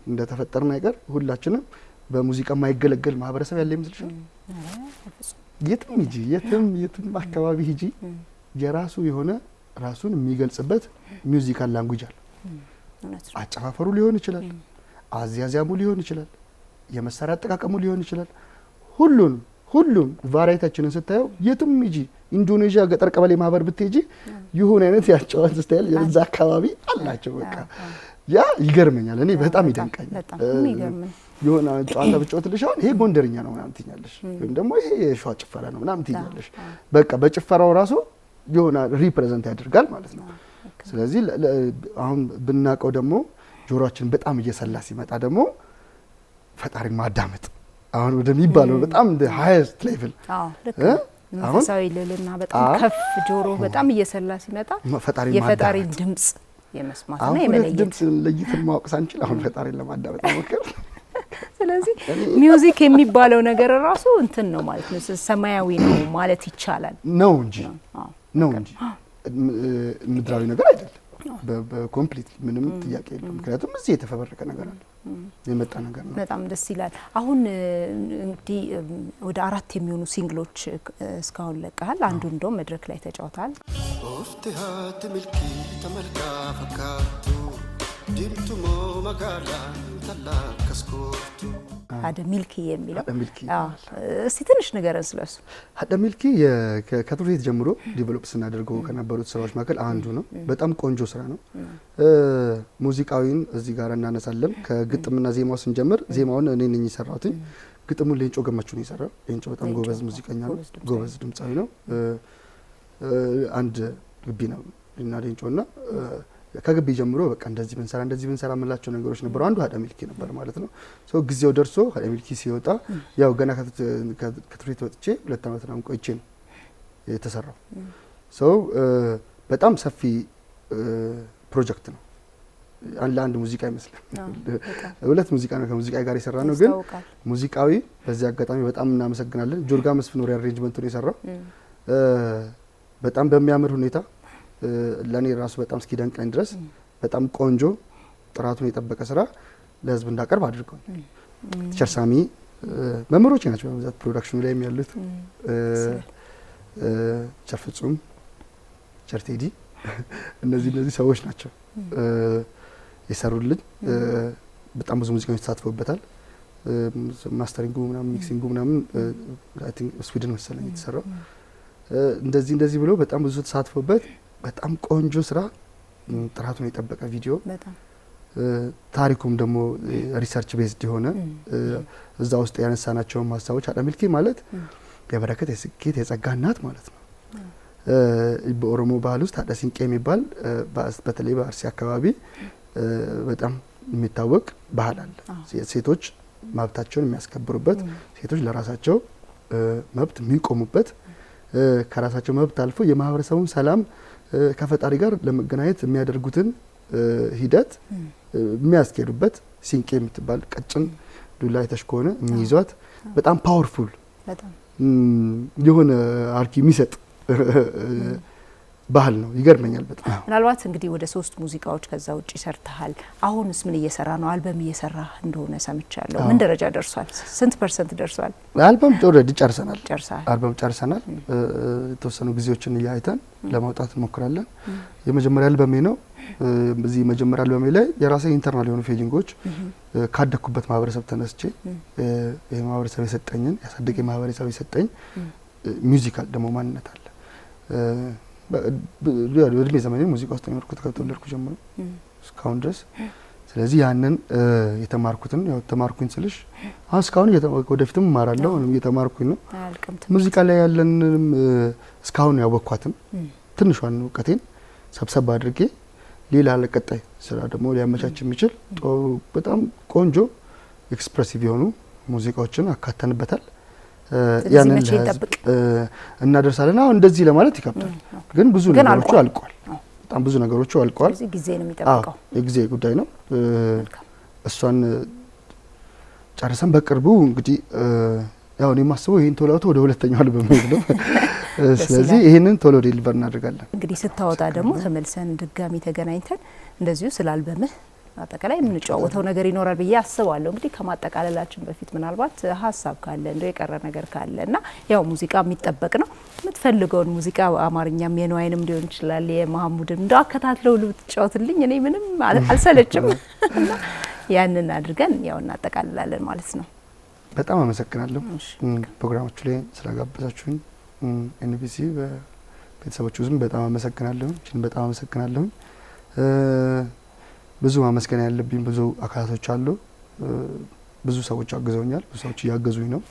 እንደተፈጠረና ነገር ሁላችንም በሙዚቃ ማይገለገል ማህበረሰብ ያለ ይመስልሻል የትም አካባቢ ሂጂ የራሱ የሆነ ራሱን የሚገልጽበት ሚውዚካል ላንጉዌጅ አለ አጨፋፈሩ ሊሆን ይችላል አዚያዚያሙ ሊሆን ይችላል የመሳሪያ አጠቃቀሙ ሊሆን ይችላል ሁሉም ቫራይታችንን ስታየው የትም ሂጂ ኢንዶኔዥያ ገጠር ቀበሌ ማህበር ብትሄጂ ይሁን አይነት ያጫዋት ስታይል የዛ አካባቢ አላቸው በቃ ያ ይገርመኛል እኔ በጣም ይደንቀኛል በጣም ይገርመኛል የሆነ ጨዋታ ብትጮትልሽ አሁን ይሄ ጎንደርኛ ነው ምናምን ትኛለሽ ወይም ደግሞ ይሄ የሸዋ ጭፈራ ነው ምናምን ትኛለሽ በቃ በጭፈራው ራሱ የሆነ ሪፕሬዘንት ያደርጋል ማለት ነው ስለዚህ አሁን ብናቀው ደግሞ ጆሮአችን በጣም እየሰላ ሲመጣ ደግሞ ፈጣሪ ማዳመጥ አሁን ወደሚባለው በጣም ሃይስት ሌቭል መንፈሳዊ ልልና በጣም ከፍ ጆሮ በጣም እየሰላ ሲመጣ የፈጣሪ ድምጽ የመስማትና የመለየት ድምጽ ለይተን ማወቅ ሳንችል አሁን ፈጣሪን ለማዳመጥ ሞከር ስለዚህ ሚውዚክ የሚባለው ነገር ራሱ እንትን ነው ማለት ነው ሰማያዊ ነው ማለት ይቻላል ነው እንጂ ምድራዊ ነገር አይደለም በኮምፕሊትሊ ምንም ጥያቄ የለም ምክንያቱም እዚህ የተፈበረከ ነገር አለ የመጣ ነገር ነው በጣም ደስ ይላል አሁን እንግዲህ ወደ 4 የሚሆኑ ሲንግሎች እስካሁን ለቀሃል አንዱ እንደው መድረክ ላይ ተጫውተሃል ኦፍቲሃት ሚልኪ ተመልካ ፈካቱ ዲምቱሞ መጋላ ተላከስኩቱ ሀደ ሚልኪ የሚለው እስቲ ትንሽ ንገረን ስለሱ ሀደ ሚልኪ ከትውልድ ጀምሮ ዲቨሎፕ ስናደርገው ከነበሩት ስራዎች መካከል አንዱ ነው በጣም ቆንጆ ስራ ነው ሙዚቃዊን እዚህ ጋር እናነሳለን ከግጥምና ዜማው ስንጀምር ዜማውን እኔ ነኝ የሰራሁት ግጥሙን ሌንጮ ገመቹ ነው የሰራው ሌንጮ በጣም ጎበዝ ሙዚቀኛ ነው ጎበዝ ድምጻዊ ነው አንድ ግቢ ነው እና ሌንጮና ከግቢ ጀምሮ በቃ እንደዚህ ብንሰራ መላቸው ነገሮች ነበሩ አንዱ ሀደ ሚልኪ ነበር ማለት ነው ሶ ጊዜው ደርሶ ሀደ ሚልኪ ሲወጣ ያው ገና ከትውልድ ወጥቼ 2 አመት ነው ቆይቼ ነው የተሰራው ሶ በጣም ሰፊ ፕሮጀክት ነው አንድ ሙዚቃ ይመስላል ሁለት ሙዚቃ ነው ከሙዚቃ ጋር የሰራ ነው ግን ሙዚቃዊ በዚህ አጋጣሚ በጣም እናመሰግናለን ጆርጋ መስፍን ወሬ አሬንጅመንቱን የሰራው በጣም በሚያምር ሁኔታ ለኔ ራሱ በጣም እስኪደንቀኝ ድረስ በጣም ቆንጆ ጥራቱን የጠበቀ ስራ ለህዝብ እንዳቀርብ አድርገው ቸርሳሚ መምሮች ናቸው በዛት ፕሮዳክሽኑ ላይ የሚያሉት ቸርፍጹም ቸርቴዲ እነዚህ ሰዎች ናቸው የሰሩልኝ በጣም ብዙ ሙዚቃዎች ተሳትፈውበታል ማስተሪንጉ ምናምን ሚክሲንጉ ምናምን አይ ቲንክ ስዊድን መሰለኝ የተሰራው እንደዚህ ብሎ በጣም ብዙ ተሳትፈውበት በጣም ቆንጆ ስራ ጥራቱን የጠበቀ ቪዲዮ በጣም ታሪኩም ደግሞ ሪሰርች ቤዝድ የሆነ እዛ ውስጥ ያነሳናቸው ሀሳቦች ሀደ ሚልኪ ማለት የበረከት የስኬት የጸጋ እናት ማለት ነው በኦሮሞ ባህል ውስጥ ሀደ ሲንቄ የሚባል በተለይ በአርሲ አካባቢ በጣም የሚታወቅ ባህል አለ ሴቶች መብታቸውን የሚያስከብሩበት ሴቶች ለራሳቸው መብት የሚቆሙበት ከራሳቸው መብት አልፎ የማህበረሰቡን ሰላም ከፈጣሪ ጋር ለመገናኘት የሚያደርጉትን ሂደት የሚያስኬዱበት ሲንቄ የምትባል ቀጭን ዱላ አይተሽኮነ የሚይዟት በጣም ፓወርፉል የሆነ አርኪ የሚሰጥ ባህል ነው ይገርመኛል በጣም ምናልባት እንግዲህ ወደ 3 ሙዚቃዎች ከዛ ውጪ ሰርተሃል አሁንስ ምን እየሰራ ነው አልበም እየሰራ እንደሆነ ሰምቻለሁ ምን ደረጃ ደርሷል ስንት % ደርሷል አልበም ኦሬዲ ጨርሰናል አልበም ጨርሰናል የተወሰኑ ጊዜዎችን ያይተን ለማውጣት እንሞክራለን የመጀመሪያ አልበሜ ነው በዚህ መጀመሪያ አልበሜ ላይ የራሴ ኢንተርናል የሆኑ ፊሊንጎች ካደኩበት ማህበረሰብ ተነስቼ የማህበረሰብ የሰጠኝን ያሳደገ ማህበረሰብ የሰጠኝ ሙዚካል ደሞ ማንነት አለ በእድሜ ዘመኔ ሙዚቃ ውስጥ የኖርኩት ከተወለድኩ ጀምሮ እስካሁን ድረስ ስለዚህ ያንን የተማርኩትን ያው ተማርኩኝ ስልሽ እስካሁን ወደፊትም እማራለሁ እየተማርኩኝ ነው ሙዚቃ ላይ ያለን እስካሁን ያወቅኳትን ትንሿን እውቀቴን ሰብሰብ አድርጌ ሌላ ለቀጣይ ስራ ደግሞ ሊያመቻች የሚችል በጣም ቆንጆ ኤክስፕሬሲቭ የሆኑ ሙዚቃዎችን አካተንበታል ያንን እናደርሳለን አሁን እንደዚህ ለማለት ይከብዳል ግን ብዙ ነገሮች አልቋል በጣም ብዙ ነገሮች አልቋል ስለዚህ ጊዜ ነው የሚጠብቀው የጊዜ ጉዳይ ነው እሷን ጨርሰን በቅርቡ እንግዲህ ያው እኔ ማስበው ይሄን ቶሎቶ ወደ ሁለተኛው አልበም ነው ስለዚህ ይሄንን ቶሎ ዴሊቨር እናደርጋለን እንግዲህ ስታወጣ ደግሞ ተመልሰን ድጋሚ ተገናኝተን እንደዚሁ ስለ አልበምህ አጠቃላይ የምንጫወተው ነገር ይኖራል ብዬ አስባለሁ እንግዲህ ከማጠቃለላችን በፊት ምናልባት ሀሳብ ካለ እንደው የቀረ ነገር ካለና ያው ሙዚቃ የሚጠበቅ ነው የምትፈልገውን ሙዚቃ አማርኛም የነዋይንም ሊሆን ይችላል የመሐሙድን እንደው አከታትለው ልትጫወትልኝ እኔ ምንም አልሰለችም ያንን አድርገን ያው እናጠቃልላለን ማለት ነው በጣም አመሰግናለሁ ፕሮግራማችሁ ላይ ስለጋበዛችሁኝ ኤንቢሲ በቤተሰቦቹ ዝም በጣም አመሰግናለሁ ብዙ ማመስገን ያለብኝ ብዙ አካላቶች አሉ ብዙ ሰዎች አግዘውኛል ብዙ ሰዎች ያገዙኝ ነው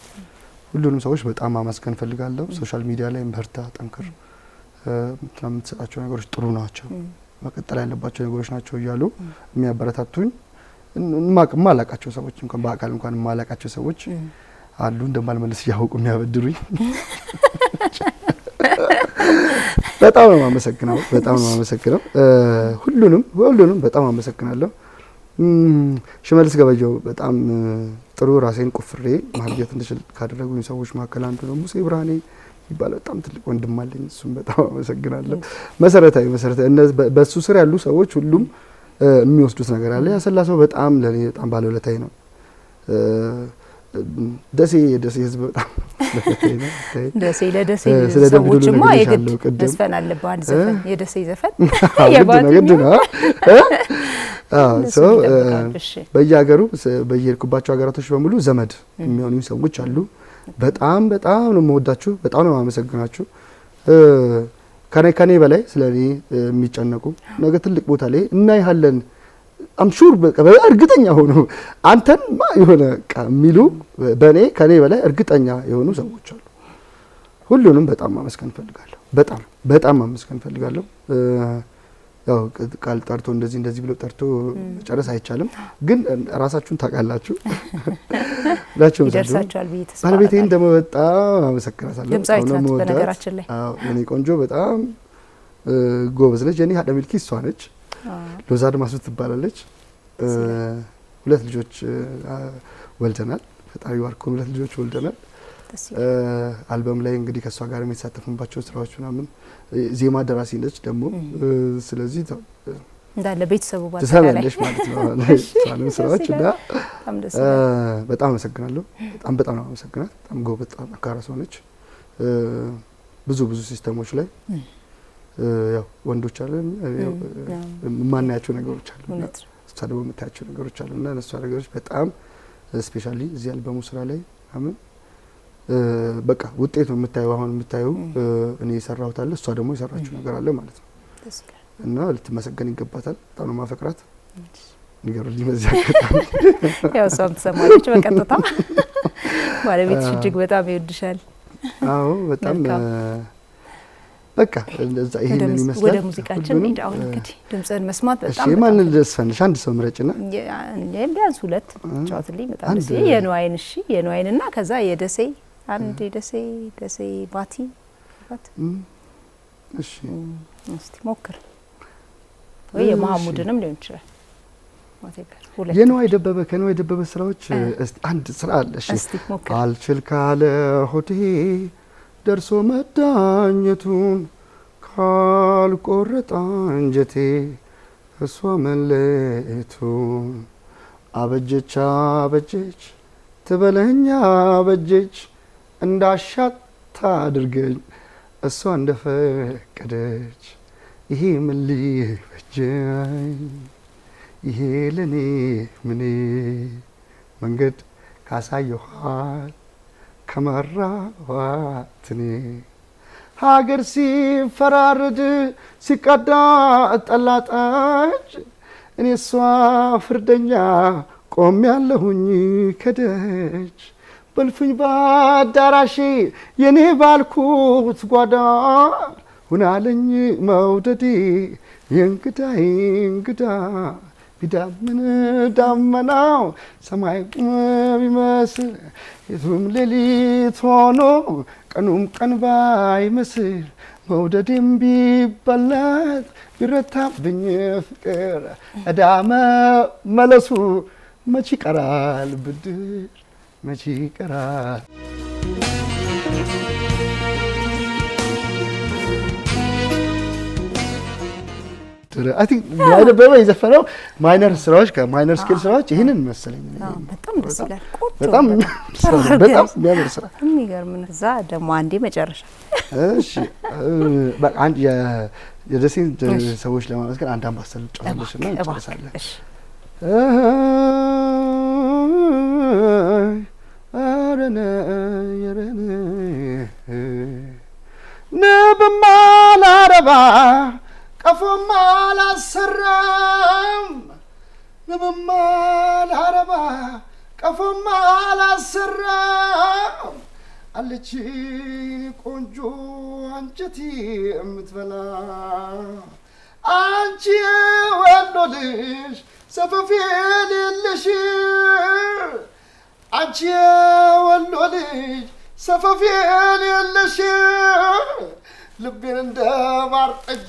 ሁሉንም ሰዎች በጣም ማመስገን ፈልጋለሁ ሶሻል ሚዲያ ላይ በርታ ጠንክር የምትሰጣቸው ነገሮች ጥሩ ናቸው መቀጠል ያለባቸው ነገሮች ናቸው እያሉ የሚያበረታቱኝ ማላቃቸው ሰዎች እንኳን በአካል እንኳን ማላቃቸው ሰዎች አሉ እንደማልመልስ ያውቁ የሚያበድሩኝ በጣም ነው ማመሰግነው ሁሉንም በጣም አመሰግናለሁ ሽመልስ ገበየው በጣም ጥሩ ራሴን ቆፍሬ ማግኘት እንድችል ካደረጉኝ ሰዎች መካከል አንዱ ነው። ሙሴ ብርሃኔ ይባላል። በጣም ትልቅ ወንድም አለኝ። እሱም በጣም አመሰግናለሁ። መሰረታዊ እነዚህ በሱ ስር ያሉ ሰዎች ሁሉም የሚወስዱት ነገር አለ። ያሰላ ሰው በጣም ለኔ በጣም ባለውለታዬ ነው። ደሴ ህዝብ በጣም ለደሴ ሰዎችማ የግድ ዘፈን አለበት። አንድ ዘፈን የደሴ ዘፈን የግድ ነው። በየሀገሩ በየሄድኩባቸው ሀገራቶች በሙሉ ዘመድ የሚሆኑ ሰዎች አሉ። በጣም ነው የምወዳችሁ፣ በጣም ነው የማመሰግናችሁ። ከኔ በላይ ስለኔ የሚጨነቁ ነገ ትልቅ ቦታ ላይ እናይሃለን አምሹር እርግጠኛ ሆኖ አንተን የሆነ የሚሉ ከኔ በላይ እርግጠኛ የሆኑ ሰዎች አሉ። ሁሉንም በጣም ማመስገን ፈልጋለሁ። በጣም ማመስገን ፈልጋለሁ። ያው ቃል ጠርቶ እንደዚህ ብሎ ጠርቶ መጨረስ አይቻልም፣ ግን ራሳችሁን ታውቃላችሁ። ላችሁ ይደርሳችኋል ብዬ ተስፋ ባለቤቴን ደግሞ በጣም አመሰግናታለሁ። ድምጻዊት ናት በነገራችን ላይ። አዎ የኔ ቆንጆ በጣም ጎበዝ ነች። የኔ ሀደ ሚልኪ እሷ ነች። ሎዛ አድማሱ ትባላለች። 2 ልጆች ወልደናል። ፈጣሪ ዋርኮን 2 ልጆች ወልደናል። አልበም ላይ እንግዲህ ከሷ ጋር የሚሳተፉባቸው ስራዎች ምናምን ዜማ ደራሲ ነች ደግሞ። ስለዚህ እንዳለ ቤተሰቡ ባታለሽ ማለት ነው ሳለም ስራዎች እና በጣም አመሰግናለሁ። በጣም ነው አመሰግናት። በጣም ጎበዝ ጠንካራ ሰው ነች። ብዙ ሲስተሞች ላይ ያው ወንዶች አለን ማናያቸው ነገሮች አሉ እና እሷ ደግሞ የምታያቸው ነገሮች አሉ እና እነሱ ነገሮች በጣም ስፔሻሊ እዚህ አልበሙ ስራ ላይ አምን በቃ ውጤቱ አሁን የምታየው እኔ የሰራሁት አለ፣ እሷ ደግሞ የሰራችው ነገር አለ ማለት ነው እና ልትመሰገን ይገባታል። በጣም ነው ማፈቅራት። ንገሩልኝ በዚህ አጋጣሚ። ያው እሷም ትሰማለች በቀጥታ። ባለቤትሽ እጅግ በጣም ይወድሻል። አዎ በጣም በቃ እንደዛ ይሄንን ይመስላል። ወደ ሙዚቃችን እንሂድ። አሁን እንግዲህ ድምጽን መስማት በጣም እሺ፣ ማንን ልስፈንሽ? አንድ ሰው ምረጭና ቢያንስ 2 ጫወትልኝ። በጣም ደስ የነዋይን። እሺ የነዋይንና ከዛ የደሴ አንድ ደሴ ባቲ። እሺ እስቲ ሞክር ወይ የመሐሙድንም ሊሆን ይችላል። የነዋይ ደበበ ስራዎች እስቲ አንድ ስራ አለ። እሺ አልችል ካለ ሆቴ ደርሶ መዳኘቱን ካልቆረጠ አንጀቴ እሷ መለየቱን አበጀች ትበለኛ አበጀች እንዳሻት ታድርገኝ እሷ እንደፈቀደች ይሄ ምን ሊበጀኝ ይሄ ለኔ ምኔ መንገድ ካሳየኋት ከመራዋትኔ ሀገር ሲፈራርድ ሲቀዳ ጠላጣች እኔ እሷ ፍርደኛ ቆም ያለሁኝ ከደጅ በልፍኝ ባዳራሽ የኔ ባልኩት ጓዳ ሁናለኝ መውደዴ የእንግዳይ እንግዳ ቢዳምን ዳመናው ሰማይ ቢመስል የቱም ሌሊት ሆኖ ቀኑም ቀን ባይመስል መውደዴም ቢበላት ቢረታብኝ ፍቅር ዕዳ መመለሱ መች ይቀራል ብድር መች ይቀራል። አይ ቲንክ ነዋይ ደበበ የዘፈነው ማይነር ስራዎች ከማይነር ስኬል ስራዎች ይሄንን መሰለኝ። በጣም ደስ ይላል። በጣም የሚያምር ስራ የሚገርም ነው። እዛ ደግሞ አንዴ መጨረሻ እሺ በቃ አንድ የደሴን ሰዎች ለማመስገን አንድ አምባሰል ጫወተሽና እንጨርሳለን። አረነ የረነ ንብማ ላረባ ቀፎማ አላሰራም ንብማ ላረባ ቀፎማ አላሰራም አለች ቆንጆ አንጀቴ የምትበላ አንቺ ወንዶ ልጅ ሰፈፌ የሌለሽ አንቺ ወንዶ ልጅ ሰፈፌ የሌለሽ ልቤን እንደ ማር ጠጅ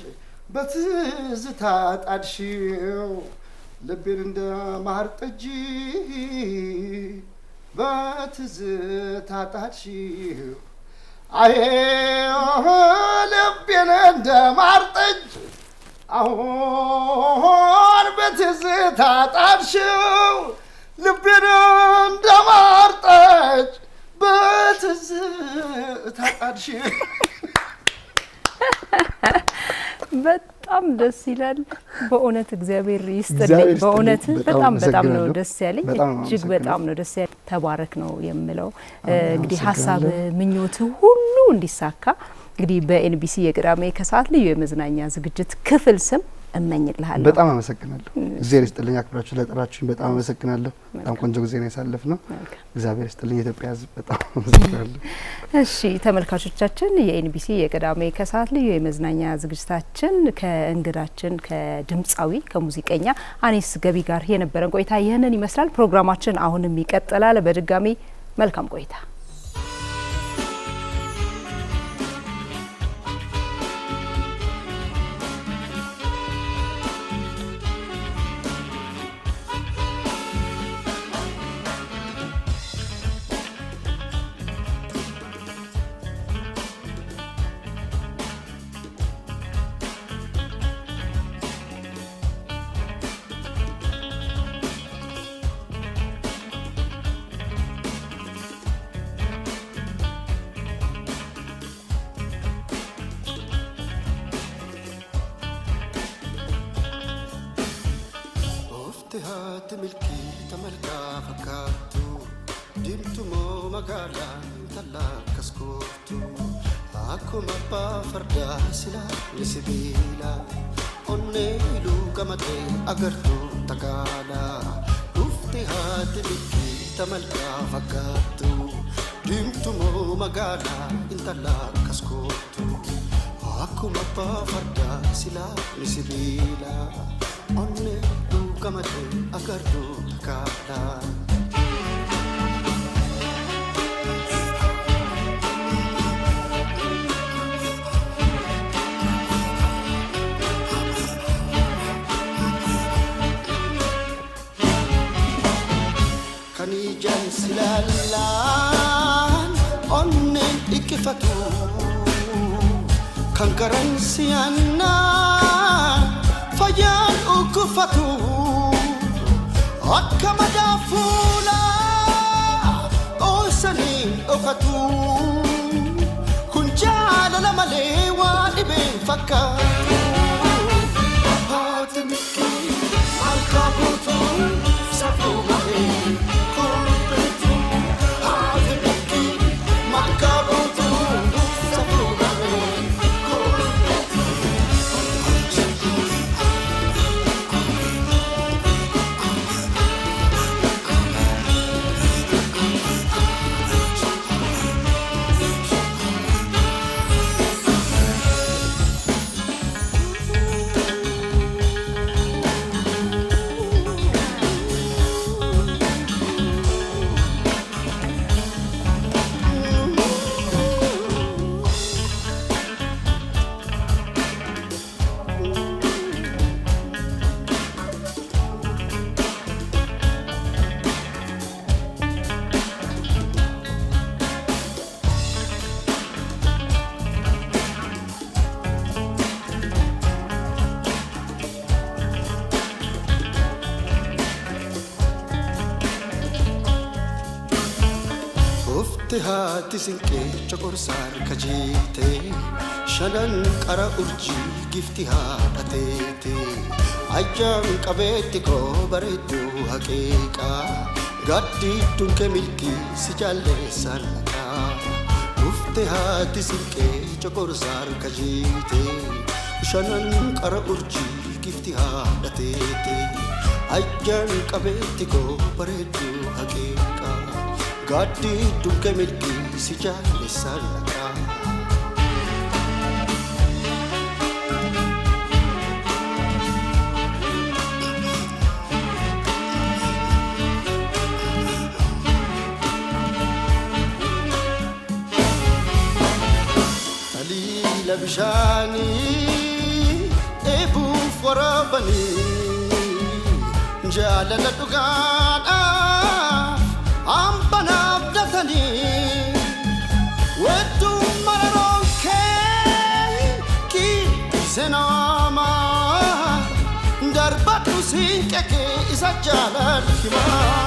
በትዝታ ጣድሽው ልቤን እንደ ማር ጠጅ በትዝታ ጣድሽው አዬ ልቤን እንደ ማር ጠጅ አሁን በትዝታ ጣድሽው ልቤን እንደ ማር ጠጅ በትዝታ ጣድሽው በጣም ደስ ይላል። በእውነት እግዚአብሔር ይስጥልኝ። በእውነት በጣም በጣም ነው ደስ ያለኝ። እጅግ በጣም ነው ደስ ያለኝ። ተባረክ ነው የምለው። እንግዲህ ሀሳብ ምኞት ሁሉ እንዲሳካ እንግዲህ በኤንቢሲ የቅዳሜ ከሰዓት ልዩ የመዝናኛ ዝግጅት ክፍል ስም እመኝልሃለሁ። በጣም አመሰግናለሁ። እግዚአብሔር ይስጥልኝ። አክብራችሁ ለጠራችሁኝ በጣም አመሰግናለሁ። በጣም ቆንጆ ጊዜ ነው ያሳለፍነው። እግዚአብሔር ይስጥልኝ። የኢትዮጵያ ሕዝብ በጣም አመሰግናለሁ። እሺ ተመልካቾቻችን፣ የኤንቢሲ የቅዳሜ ከሰዓት ልዩ የመዝናኛ ዝግጅታችን ከእንግዳችን ከድምጻዊ ከሙዚቀኛ አኒስ ገቢ ጋር የነበረን ቆይታ ይህንን ይመስላል። ፕሮግራማችን አሁንም ይቀጥላል። በድጋሚ መልካም ቆይታ። Haati milkii tamalkaa fakkaattu diimtumoo magaalaa intala kaskootu akkuma abbaa fardaa silaa ni sibiila onnee iluu gamadhee agartuu tagaalaa dhufti haati milkii tamalkaa fakkaattu diimtumoo magaalaa intala kaskootu akkuma abbaa fardaa silaa ni sibiila onnee kamate agardu takala kani jan silalan onne ikifatu kankaran sianna fayan ukufatu akka madafula osanin okatu kun jaalala malee waa dhibeen fakkaatu haati milkii malkaa buutu safuu malee kolbeetu haati milkii malkaa buutu safuu malee haati sinqee coqorsaar kajeete shanan qara urjii gifti haadhateete ajjaan qabeetti koo bareedduu haqeeqa gaaddiidduun kee milkii si jaalleessaan laqaa dhufte haati sinqee coqorsaar kajeete shanan qara urjii gifti haadhateete ajjaan qabeetti koo bareedduu haqeeqa gaaddiidduun kee milkii si jaalleessaan laqaa taliila bishaanii eebuuf waraabanii jaalala dhugaadhaaf hambanaaf datanii wedduu mararoon kee kiise namaa darbadhu siinqe kee isa jaalal himaa